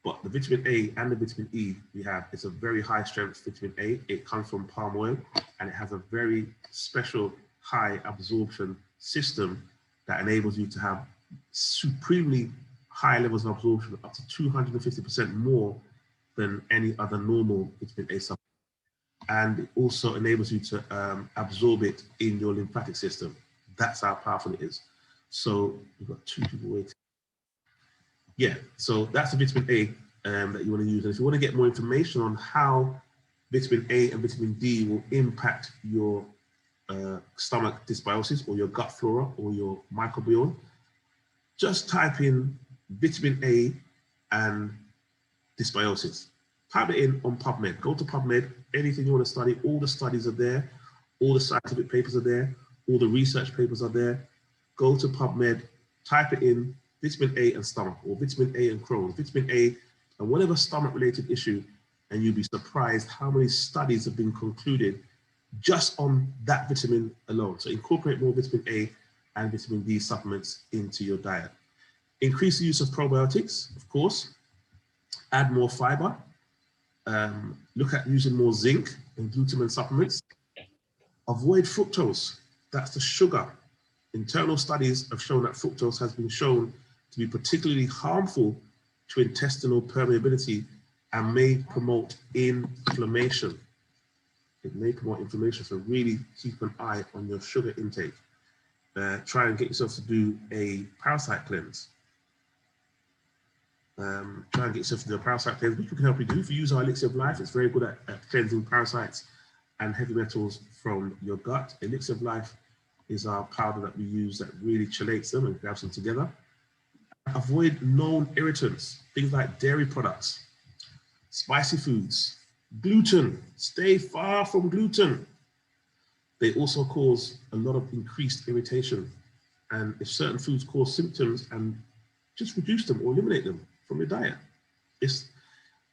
But the vitamin A and the vitamin E we have, it's a very high strength vitamin A. It comes from palm oil, and it has a very special high absorption system that enables you to have supremely high levels of absorption, up to 250% more than any other normal vitamin A supplement. And it also enables you to absorb it in your lymphatic system. That's how powerful it is. So we've got 2 people waiting. Yeah, so that's the vitamin A that you want to use. And if you want to get more information on how vitamin A and vitamin D will impact your stomach dysbiosis or your gut flora or your microbiome, just type in vitamin A and dysbiosis. Type it in on PubMed. Go to PubMed, anything you want to study, all the studies are there, all the scientific papers are there, all the research papers are there. Go to PubMed, type it in, vitamin A and stomach, or vitamin A and Crohn's, vitamin A and whatever stomach-related issue, and you'll be surprised how many studies have been concluded just on that vitamin alone. So incorporate more vitamin A and vitamin D supplements into your diet. Increase the use of probiotics, of course. Add more fiber. Look at using more zinc and glutamine supplements. Avoid fructose. That's the sugar. Internal studies have shown that fructose has been shown to be particularly harmful to intestinal permeability and may promote inflammation. It may promote inflammation, so really keep an eye on your sugar intake. Try and get yourself to do a parasite cleanse. Try and get yourself to do a parasite cleanse, which we can help you do. If you use our Elixir of Life, it's very good at cleansing parasites and heavy metals from your gut. Elixir of Life is our powder that we use that really chelates them and grabs them together. Avoid known irritants, things like dairy products, spicy foods, gluten. Stay far from gluten. They also cause a lot of increased irritation. And if certain foods cause symptoms, and just reduce them or eliminate them from your diet.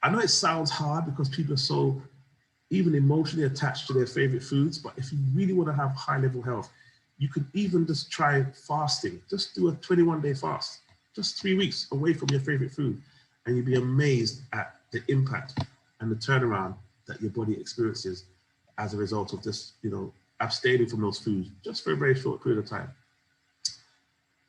I know it sounds hard because people are so even emotionally attached to their favorite foods, but if you really want to have high level health, you could even just try fasting. Just do a 21-day fast, just 3 weeks away from your favorite food. And you'll be amazed at the impact and the turnaround that your body experiences as a result of just, abstaining from those foods just for a very short period of time.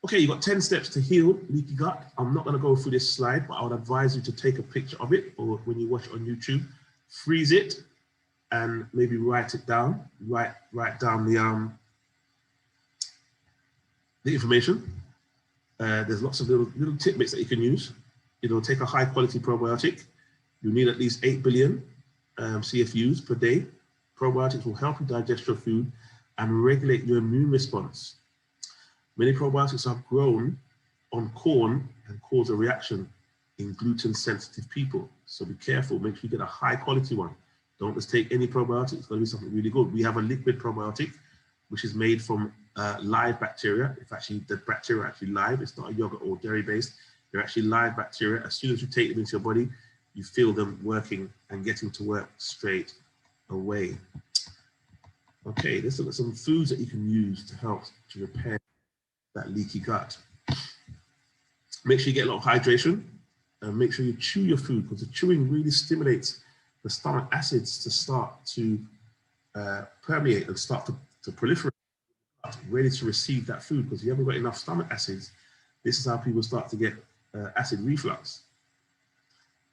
Okay, you've got 10 steps to heal leaky gut. I'm not going to go through this slide, but I would advise you to take a picture of it, or when you watch it on YouTube, freeze it and maybe write it down. Write down the information. There's lots of little tidbits that you can use. Take a high quality probiotic. You need at least 8 billion CFUs per day. Probiotics will help you digest your food and regulate your immune response. Many probiotics are grown on corn and cause a reaction in gluten-sensitive people. So be careful, make sure you get a high-quality one. Don't just take any probiotic, it's going to be something really good. We have a liquid probiotic, which is made from live bacteria. It's actually, the bacteria are actually live. It's not a yogurt or dairy-based. They're actually live bacteria. As soon as you take them into your body, you feel them working and getting to work straight away. Okay, let's look at some foods that you can use to help to repair that leaky gut. Make sure you get a lot of hydration, and make sure you chew your food, because the chewing really stimulates the stomach acids to start to permeate and start to proliferate, ready to receive that food. Because if you haven't got enough stomach acids, this is how people start to get acid reflux.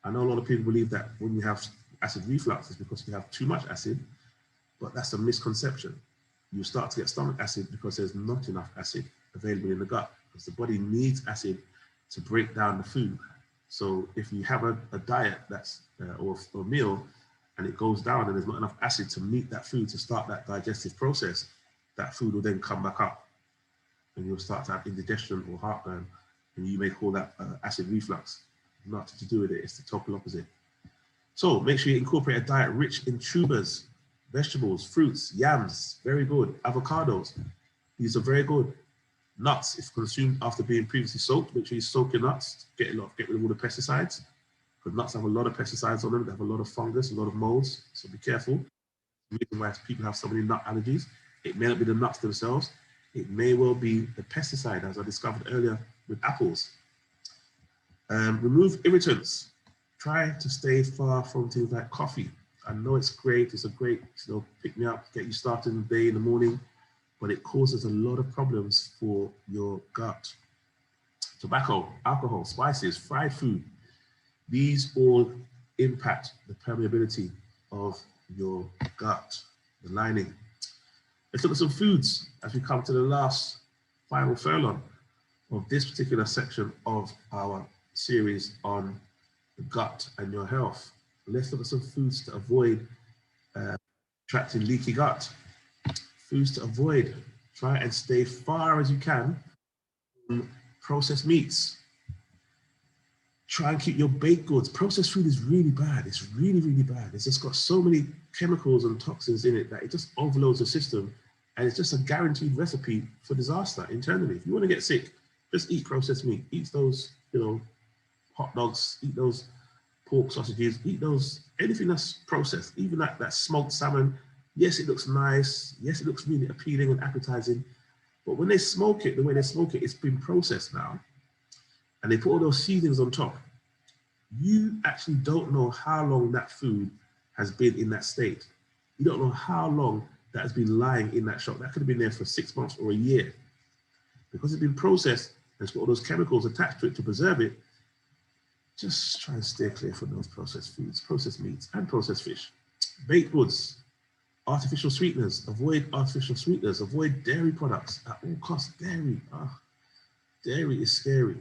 I know a lot of people believe that when you have acid reflux, it's because you have too much acid, but that's a misconception. You start to get stomach acid because there's not enough acid available in the gut, because the body needs acid to break down the food. So if you have a diet that's or a meal and it goes down and there's not enough acid to meet that food to start that digestive process, that food will then come back up and you'll start to have indigestion or heartburn, and you may call that acid reflux. Nothing to do with it, it's the total opposite. So make sure you incorporate a diet rich in tubers, vegetables, fruits, yams, very good, avocados, these are very good. Nuts, if consumed after being previously soaked, make sure you soak your nuts, get rid of all the pesticides, because nuts have a lot of pesticides on them, they have a lot of fungus, a lot of molds, so be careful. The reason why people have so many nut allergies, it may not be the nuts themselves, it may well be the pesticide, as I discovered earlier with apples. Remove irritants. Try to stay far from things like coffee. I know it's great, it's a great pick me up, get you started in the day in the morning, but it causes a lot of problems for your gut. Tobacco, alcohol, spices, fried food, these all impact the permeability of your gut, the lining. Let's look at some foods as we come to the last final furlong of this particular section of our series on the gut and your health. Let's look at some foods to avoid attracting leaky gut. Foods to avoid. Try and stay far as you can from processed meats. Try and keep your baked goods. Processed food is really bad. It's really, really bad. It's just got so many chemicals and toxins in it that it just overloads the system. And it's just a guaranteed recipe for disaster internally. If you want to get sick, just eat processed meat. Eat those, hot dogs, eat those pork sausages, eat those, anything that's processed, even that smoked salmon. Yes, it looks nice. Yes, it looks really appealing and appetizing. But when they smoke it, the way they smoke it, it's been processed now. And they put all those seasonings on top. You actually don't know how long that food has been in that state. You don't know how long that has been lying in that shop. That could have been there for 6 months or a year. Because it's been processed and it's got all those chemicals attached to it to preserve it, just try and stay clear from those processed foods, processed meats, and processed fish. Baked goods, artificial sweeteners, avoid artificial sweeteners, avoid dairy products at all costs. Dairy, dairy is scary.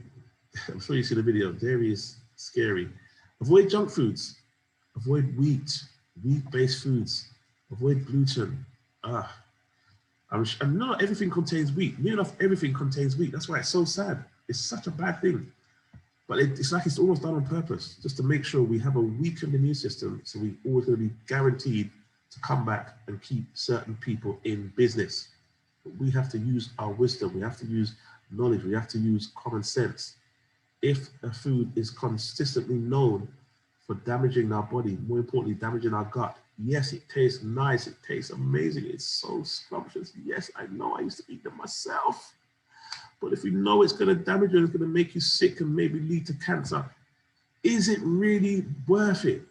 I'm sure you see the video, dairy is scary. Avoid junk foods, avoid wheat-based foods, avoid gluten. And not everything contains wheat. Near enough everything contains wheat. That's why it's so sad. It's such a bad thing. But it's like it's almost done on purpose, just to make sure we have a weakened immune system, so we're always going to be guaranteed to come back and keep certain people in business. But we have to use our wisdom, we have to use knowledge, we have to use common sense. If a food is consistently known for damaging our body, more importantly, damaging our gut, yes, it tastes nice, it tastes amazing, it's so scrumptious. Yes, I know, I used to eat them myself. But if you know it's going to damage you, it's going to make you sick and maybe lead to cancer, is it really worth it?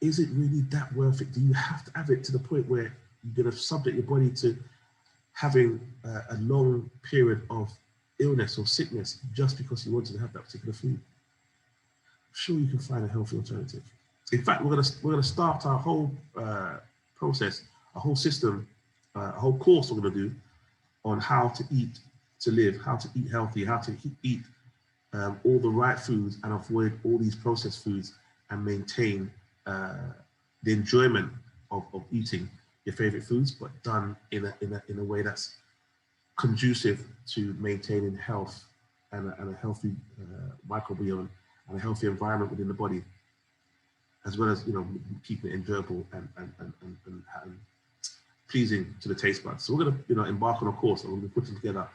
Is it really that worth it? Do you have to have it to the point where you're going to subject your body to having a long period of illness or sickness just because you wanted to have that particular food? I'm sure you can find a healthy alternative. In fact, we're going to start our whole process, a whole system, a whole course we're going to do on how to eat to live, how to eat healthy, how to eat all the right foods and avoid all these processed foods and maintain the enjoyment of eating your favorite foods, but done in a way that's conducive to maintaining health and a healthy microbiome and a healthy environment within the body, as well as keeping it enjoyable and pleasing to the taste buds. So we're going to embark on a course that we'll be putting together,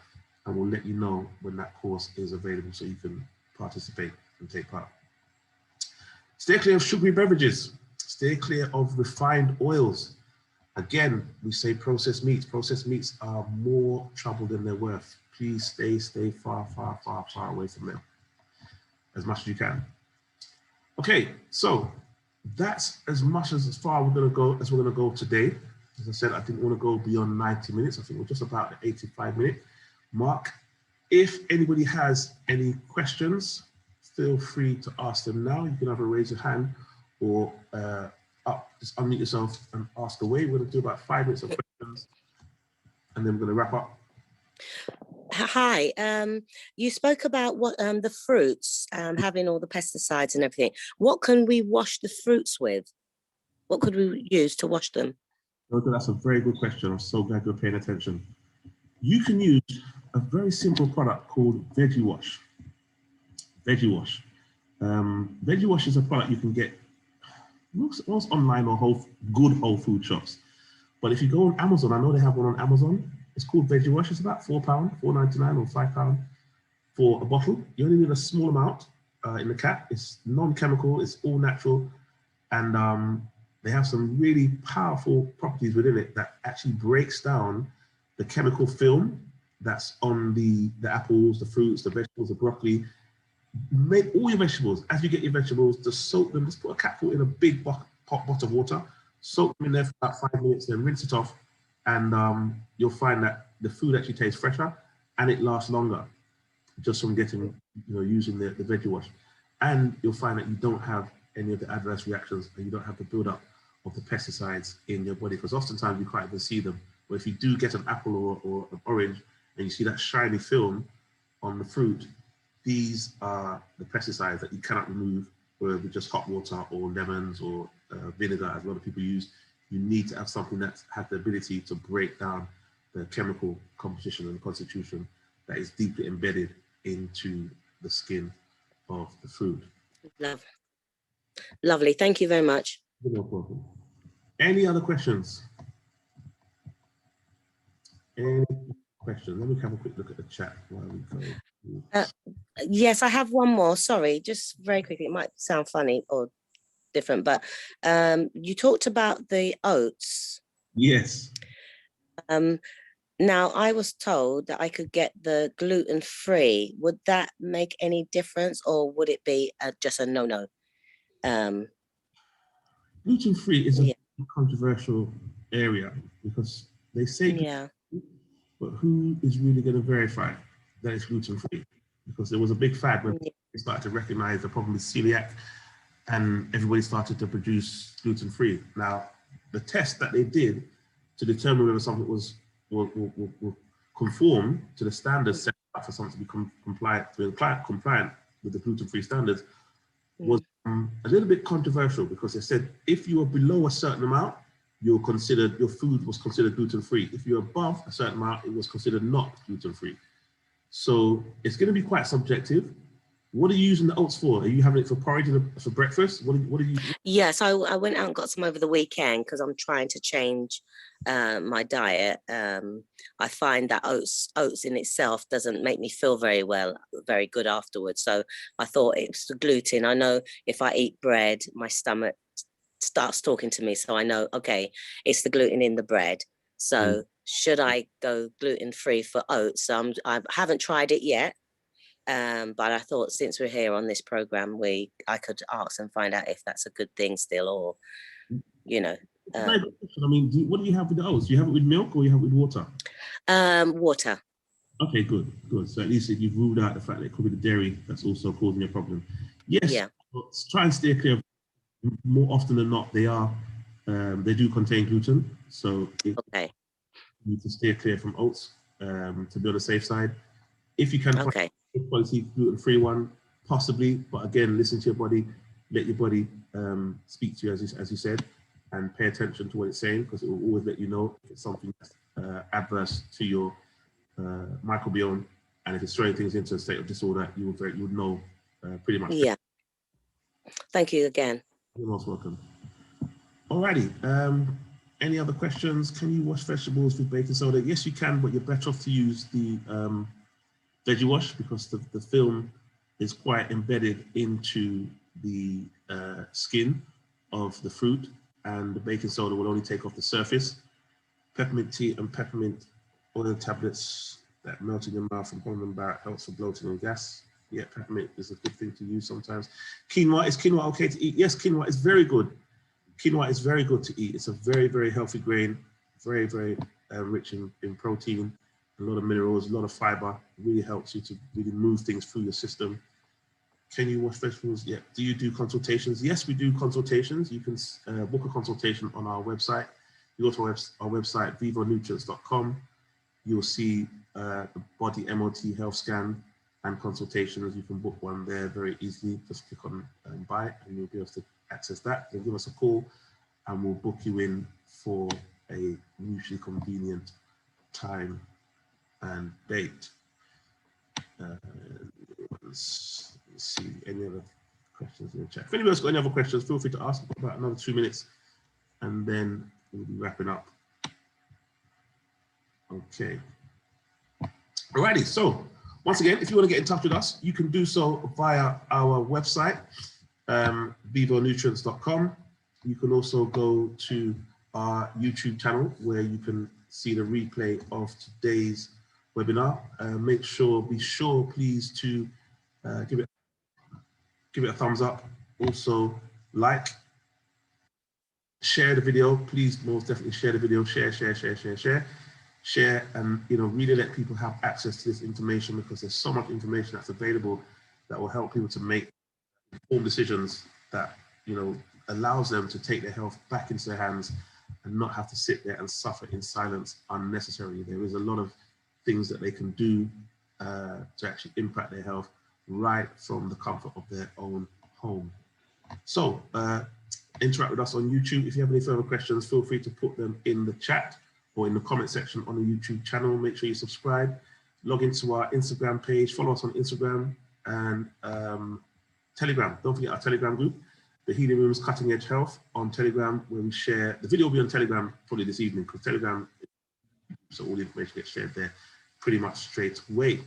and we'll let you know when that course is available so you can participate and take part. Stay clear of sugary beverages. Stay clear of refined oils. Again, we say processed meats. Processed meats are more trouble than they're worth. Please stay far, far, far, far away from them as much as you can. Okay, so that's as much as far we're gonna go today. As I said, I didn't want to go beyond 90 minutes. I think we're just about the 85-minute mark. If anybody has any questions, feel free to ask them now. You can either raise your hand or just unmute yourself and ask away. We're going to do about 5 minutes of questions and then we're going to wrap up. Hi, you spoke about what the fruits having all the pesticides and everything. What can we wash the fruits with? What could we use to wash them? That's a very good question. I'm so glad you're paying attention. You can use a very simple product called Veggie Wash. Veggie Wash. Veggie Wash is a product you can get most online or good whole food shops. But if you go on Amazon, I know they have one on Amazon. It's called Veggie Wash. It's about £4, £4.99 or £5 for a bottle. You only need a small amount in the cap. It's non-chemical. It's all natural, and they have some really powerful properties within it that actually breaks down the chemical film that's on the apples, the fruits, the vegetables, the broccoli. Make all your vegetables, as you get your vegetables, just soak them, just put a capful in a big pot of water, soak them in there for about 5 minutes, then rinse it off, and you'll find that the food actually tastes fresher and it lasts longer just from getting, using the Veggie Wash. And you'll find that you don't have any of the adverse reactions and you don't have the buildup of the pesticides in your body, because oftentimes you can't even see them. But if you do get an apple or an orange and you see that shiny film on the fruit, these are the pesticides that you cannot remove with just hot water or lemons or vinegar, as a lot of people use. You need to have something that has the ability to break down the chemical composition and constitution that is deeply embedded into the skin of the fruit. Lovely. Thank you very much. No problem. Any other questions? Any questions? Let me have a quick look at the chat while we go. Yes, I have one more. Sorry, just very quickly. It might sound funny or different, but you talked about the oats. Yes. Now, I was told that I could get the gluten-free. Would that make any difference, or would it be just a no-no? Gluten-free is a controversial area because they say, but who is really going to verify that it's gluten-free? Because there was a big fad when they started to recognize the problem with celiac and everybody started to produce gluten-free. Now, the test that they did to determine whether something will conform to the standards set up for something to be compliant with the gluten-free standards was a little bit controversial, because they said if you were below a certain amount, your food was considered gluten-free. If you're above a certain amount, it was considered not gluten-free. So it's going to be quite subjective. What are you using the oats for? Are you having it for porridge for breakfast? What are you? Yes, I went out and got some over the weekend because I'm trying to change my diet. I find that oats in itself doesn't make me feel very good afterwards. So I thought it was the gluten. I know if I eat bread, my stomach starts talking to me. So I know, okay, it's the gluten in the bread. So should I go gluten-free for oats? I haven't tried it yet. But I thought since we're here on this program, I could ask and find out if that's a good thing still, or I mean, what do you have with the oats? Do you have it with milk or you have it with water? Water. Okay, good. So at least if you've ruled out the fact that it could be the dairy that's also causing a problem. Yes, try and steer clear. More often than not, they do contain gluten, so you need to steer clear from oats to be on the safe side. If you can find a quality gluten-free one, possibly, but again, listen to your body, let your body speak to you, as you said, and pay attention to what it's saying, because it will always let you know if it's something that's adverse to your microbiome, and if it's throwing things into a state of disorder, you would know pretty much. Yeah. Thank you again. You're most welcome. Alrighty. Any other questions? Can you wash vegetables with baking soda? Yes, you can, but you're better off to use the Veggie Wash, because the film is quite embedded into the skin of the fruit, and the baking soda will only take off the surface. Peppermint tea and peppermint oil tablets that melt in your mouth and hold them back helps for bloating and gas. Yeah, peppermint is a good thing to use sometimes. Quinoa, is quinoa okay to eat? Yes, quinoa is very good. Quinoa is very good to eat. It's a very, very healthy grain, very, very rich in protein, a lot of minerals, a lot of fiber. It really helps you to really move things through your system. Can you wash vegetables? Yeah. Do you do consultations? Yes, we do consultations. You can book a consultation on our website. You go to our website, vivonutrients.com. You'll see the body MOT health scan and consultations. You can book one there very easily. Just click on buy and you'll be able to access that. Then give us a call and we'll book you in for a mutually convenient time and date. Let's see any other questions in the chat. If anybody's got any other questions, feel free to ask. We've got about another 2 minutes and then we'll be wrapping up. Okay. Alrighty, so once again, if you want to get in touch with us, you can do so via our website, vivonutrients.com. You can also go to our YouTube channel where you can see the replay of today's webinar. Be sure please to give it a thumbs up. Also like, share the video. Please most definitely share the video. Share and really let people have access to this information, because there's so much information that's available that will help people to make informed decisions that allows them to take their health back into their hands and not have to sit there and suffer in silence unnecessarily. There is a lot of things that they can do to actually impact their health right from the comfort of their own home. So interact with us on YouTube. If you have any further questions, feel free to put them in the chat or in the comment section on the YouTube channel. Make sure you subscribe, log into our Instagram page, follow us on Instagram and Telegram. Don't forget our Telegram group, the Healing Room's Cutting Edge Health on Telegram, where we share, the video will be on Telegram probably this evening, because Telegram, so all the information gets shared there pretty much straight away.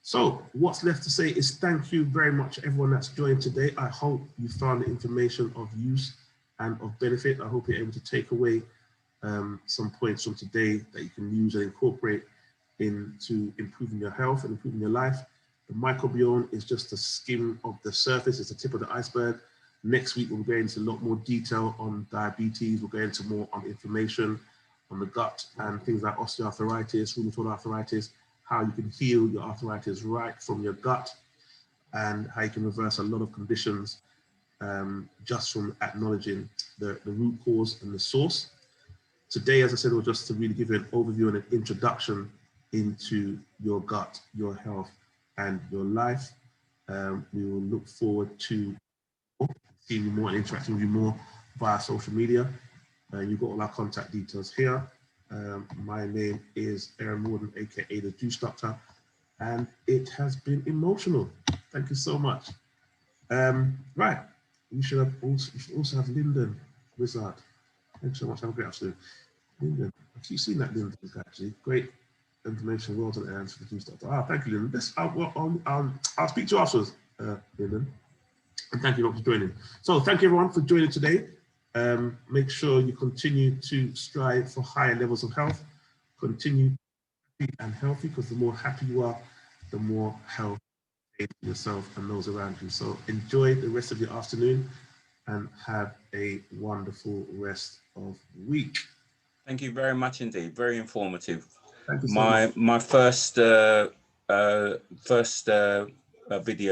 So what's left to say is thank you very much everyone that's joined today. I hope you found the information of use and of benefit. I hope you're able to take away some points from today that you can use and incorporate into improving your health and improving your life. The microbiome is just the skim of the surface. It's the tip of the iceberg. Next week, we'll go into a lot more detail on diabetes. We'll go into more on inflammation, on the gut, and things like osteoarthritis, rheumatoid arthritis, how you can heal your arthritis right from your gut, and how you can reverse a lot of conditions just from acknowledging the root cause and the source. Today, as I said, was just to really give you an overview and an introduction into your gut, your health, and your life. We will look forward to seeing you more and interacting with you more via social media. You've got all our contact details here. My name is Aaron Warden, aka the Juice Doctor, and it has been emotional. Thank you so much. Right, you should also have Lyndon Wizard. Thanks so much. Have a great afternoon. Lyndon, I keep seeing that Lyndon actually. Great information. Well done, Aaron, for the Juice Doctor. Thank you, Lyndon. I'll speak to you afterwards, Lyndon. And thank you for joining. So thank you everyone for joining today. Make sure you continue to strive for higher levels of health. Continue happy and healthy, because the more happy you are, the more health you gain yourself and those around you. So enjoy the rest of your afternoon and have a wonderful rest of week. Thank you very much indeed. Very informative. Thank you so much. My first video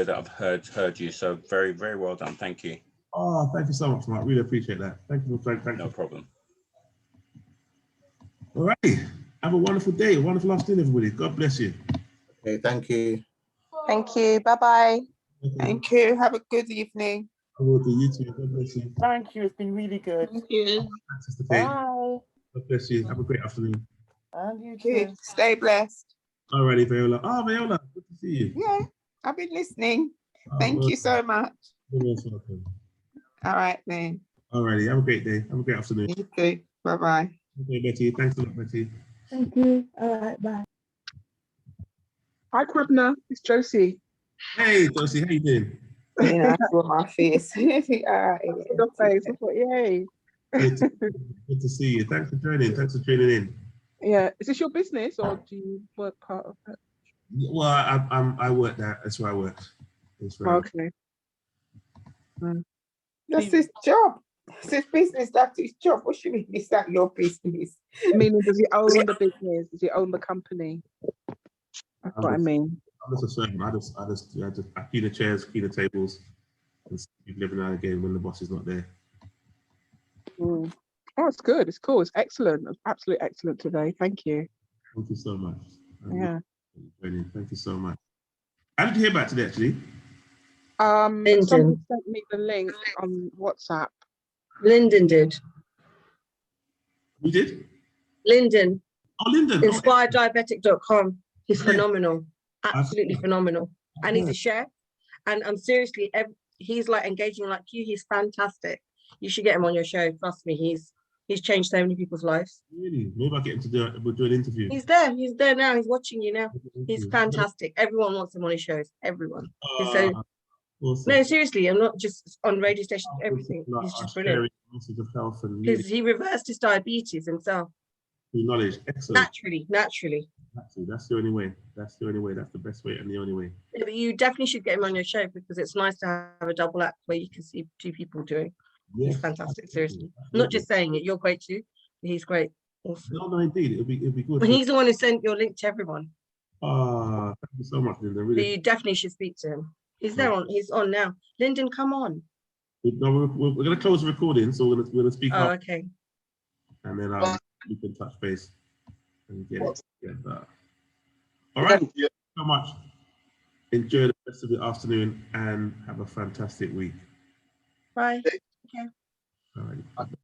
that I've heard you. So very, very well done. Thank you. Oh, thank you so much, Mark. Really appreciate that. Thank you. No problem. All right. Have a wonderful day. Wonderful afternoon, everybody. God bless you. Okay, thank you. Thank you. Bye-bye. Thank you. Have a good evening. I will do. You too. God bless you. Thank you. It's been really good. Thank you. Thanks, Sister Kate. Bye. God bless you. Have a great afternoon. And you Okay. too. Stay blessed. Alrighty, Viola. Viola, good to see you. Yeah, I've been listening. Thank well, you so much. You're most welcome. All right then. Alrighty, have a great day. Have a great afternoon. You too. Bye-bye. Okay, Betty. Thanks a lot, Betty. Thank you. All right, bye. Hi, Kribna. It's Josie. Hey, Josie, how you doing? You know, I saw my face. All right. Your face. I thought, yay. Good to see you. Thanks for joining. Thanks for tuning in. Yeah. Is this your business or do you work part of it? Well, I work that. That's where I work. That's where I work. Okay. That's his job. It's his business. That's his job. What should mean? Is that your business? Meaning, does he own the business? Does he own the company? That's what I mean. I'm just a servant. I clean the chairs, clean the tables, and keep living out again when the boss is not there. Mm. Oh, it's good. It's cool. It's excellent. It's absolutely excellent today. Thank you. Thank you so much. Yeah. Thank you so much. How did you hear back today, actually? Somebody Lyndon. sent me the link on WhatsApp. Lyndon did. We did? Lyndon, Oh, Lyndon. Oh, inspireddiabetic.com. He's Yeah. phenomenal. Absolutely phenomenal. And he's Yeah. a chef. And I'm seriously, he's like engaging like you. He's fantastic. You should get him on your show. Trust me, he's changed so many people's lives. Really? Maybe I'll get him to do an interview. He's there. He's there now. He's watching you now. He's Interview. fantastic. Everyone wants him on his shows. Everyone. He's so, Awesome. no, seriously, I'm not just on radio stations, everything. Like, He's are just brilliant. sharing message of health and Because he reversed his diabetes himself. knowledge. Excellent. Naturally. Actually, that's the only way. That's the only way. That's the best way and the only way. Yeah, but you definitely should get him on your show because it's nice to have a double act where you can see two people doing. Yes, He's fantastic, absolutely, seriously. I'm absolutely. not just saying it, you're great too. He's great. Awesome. No, indeed. It'll be good. And he's the one who sent your link to everyone. Thank you so much, Linda. So Really. you definitely should speak to him. He's there he's on now. Lyndon, come on. No, we're going to close the recording, so we're going to speak Oh, up, okay. and then we can touch base and get that. All right. Thank you so much. Enjoy the rest of the afternoon and have a fantastic week. Bye. All right.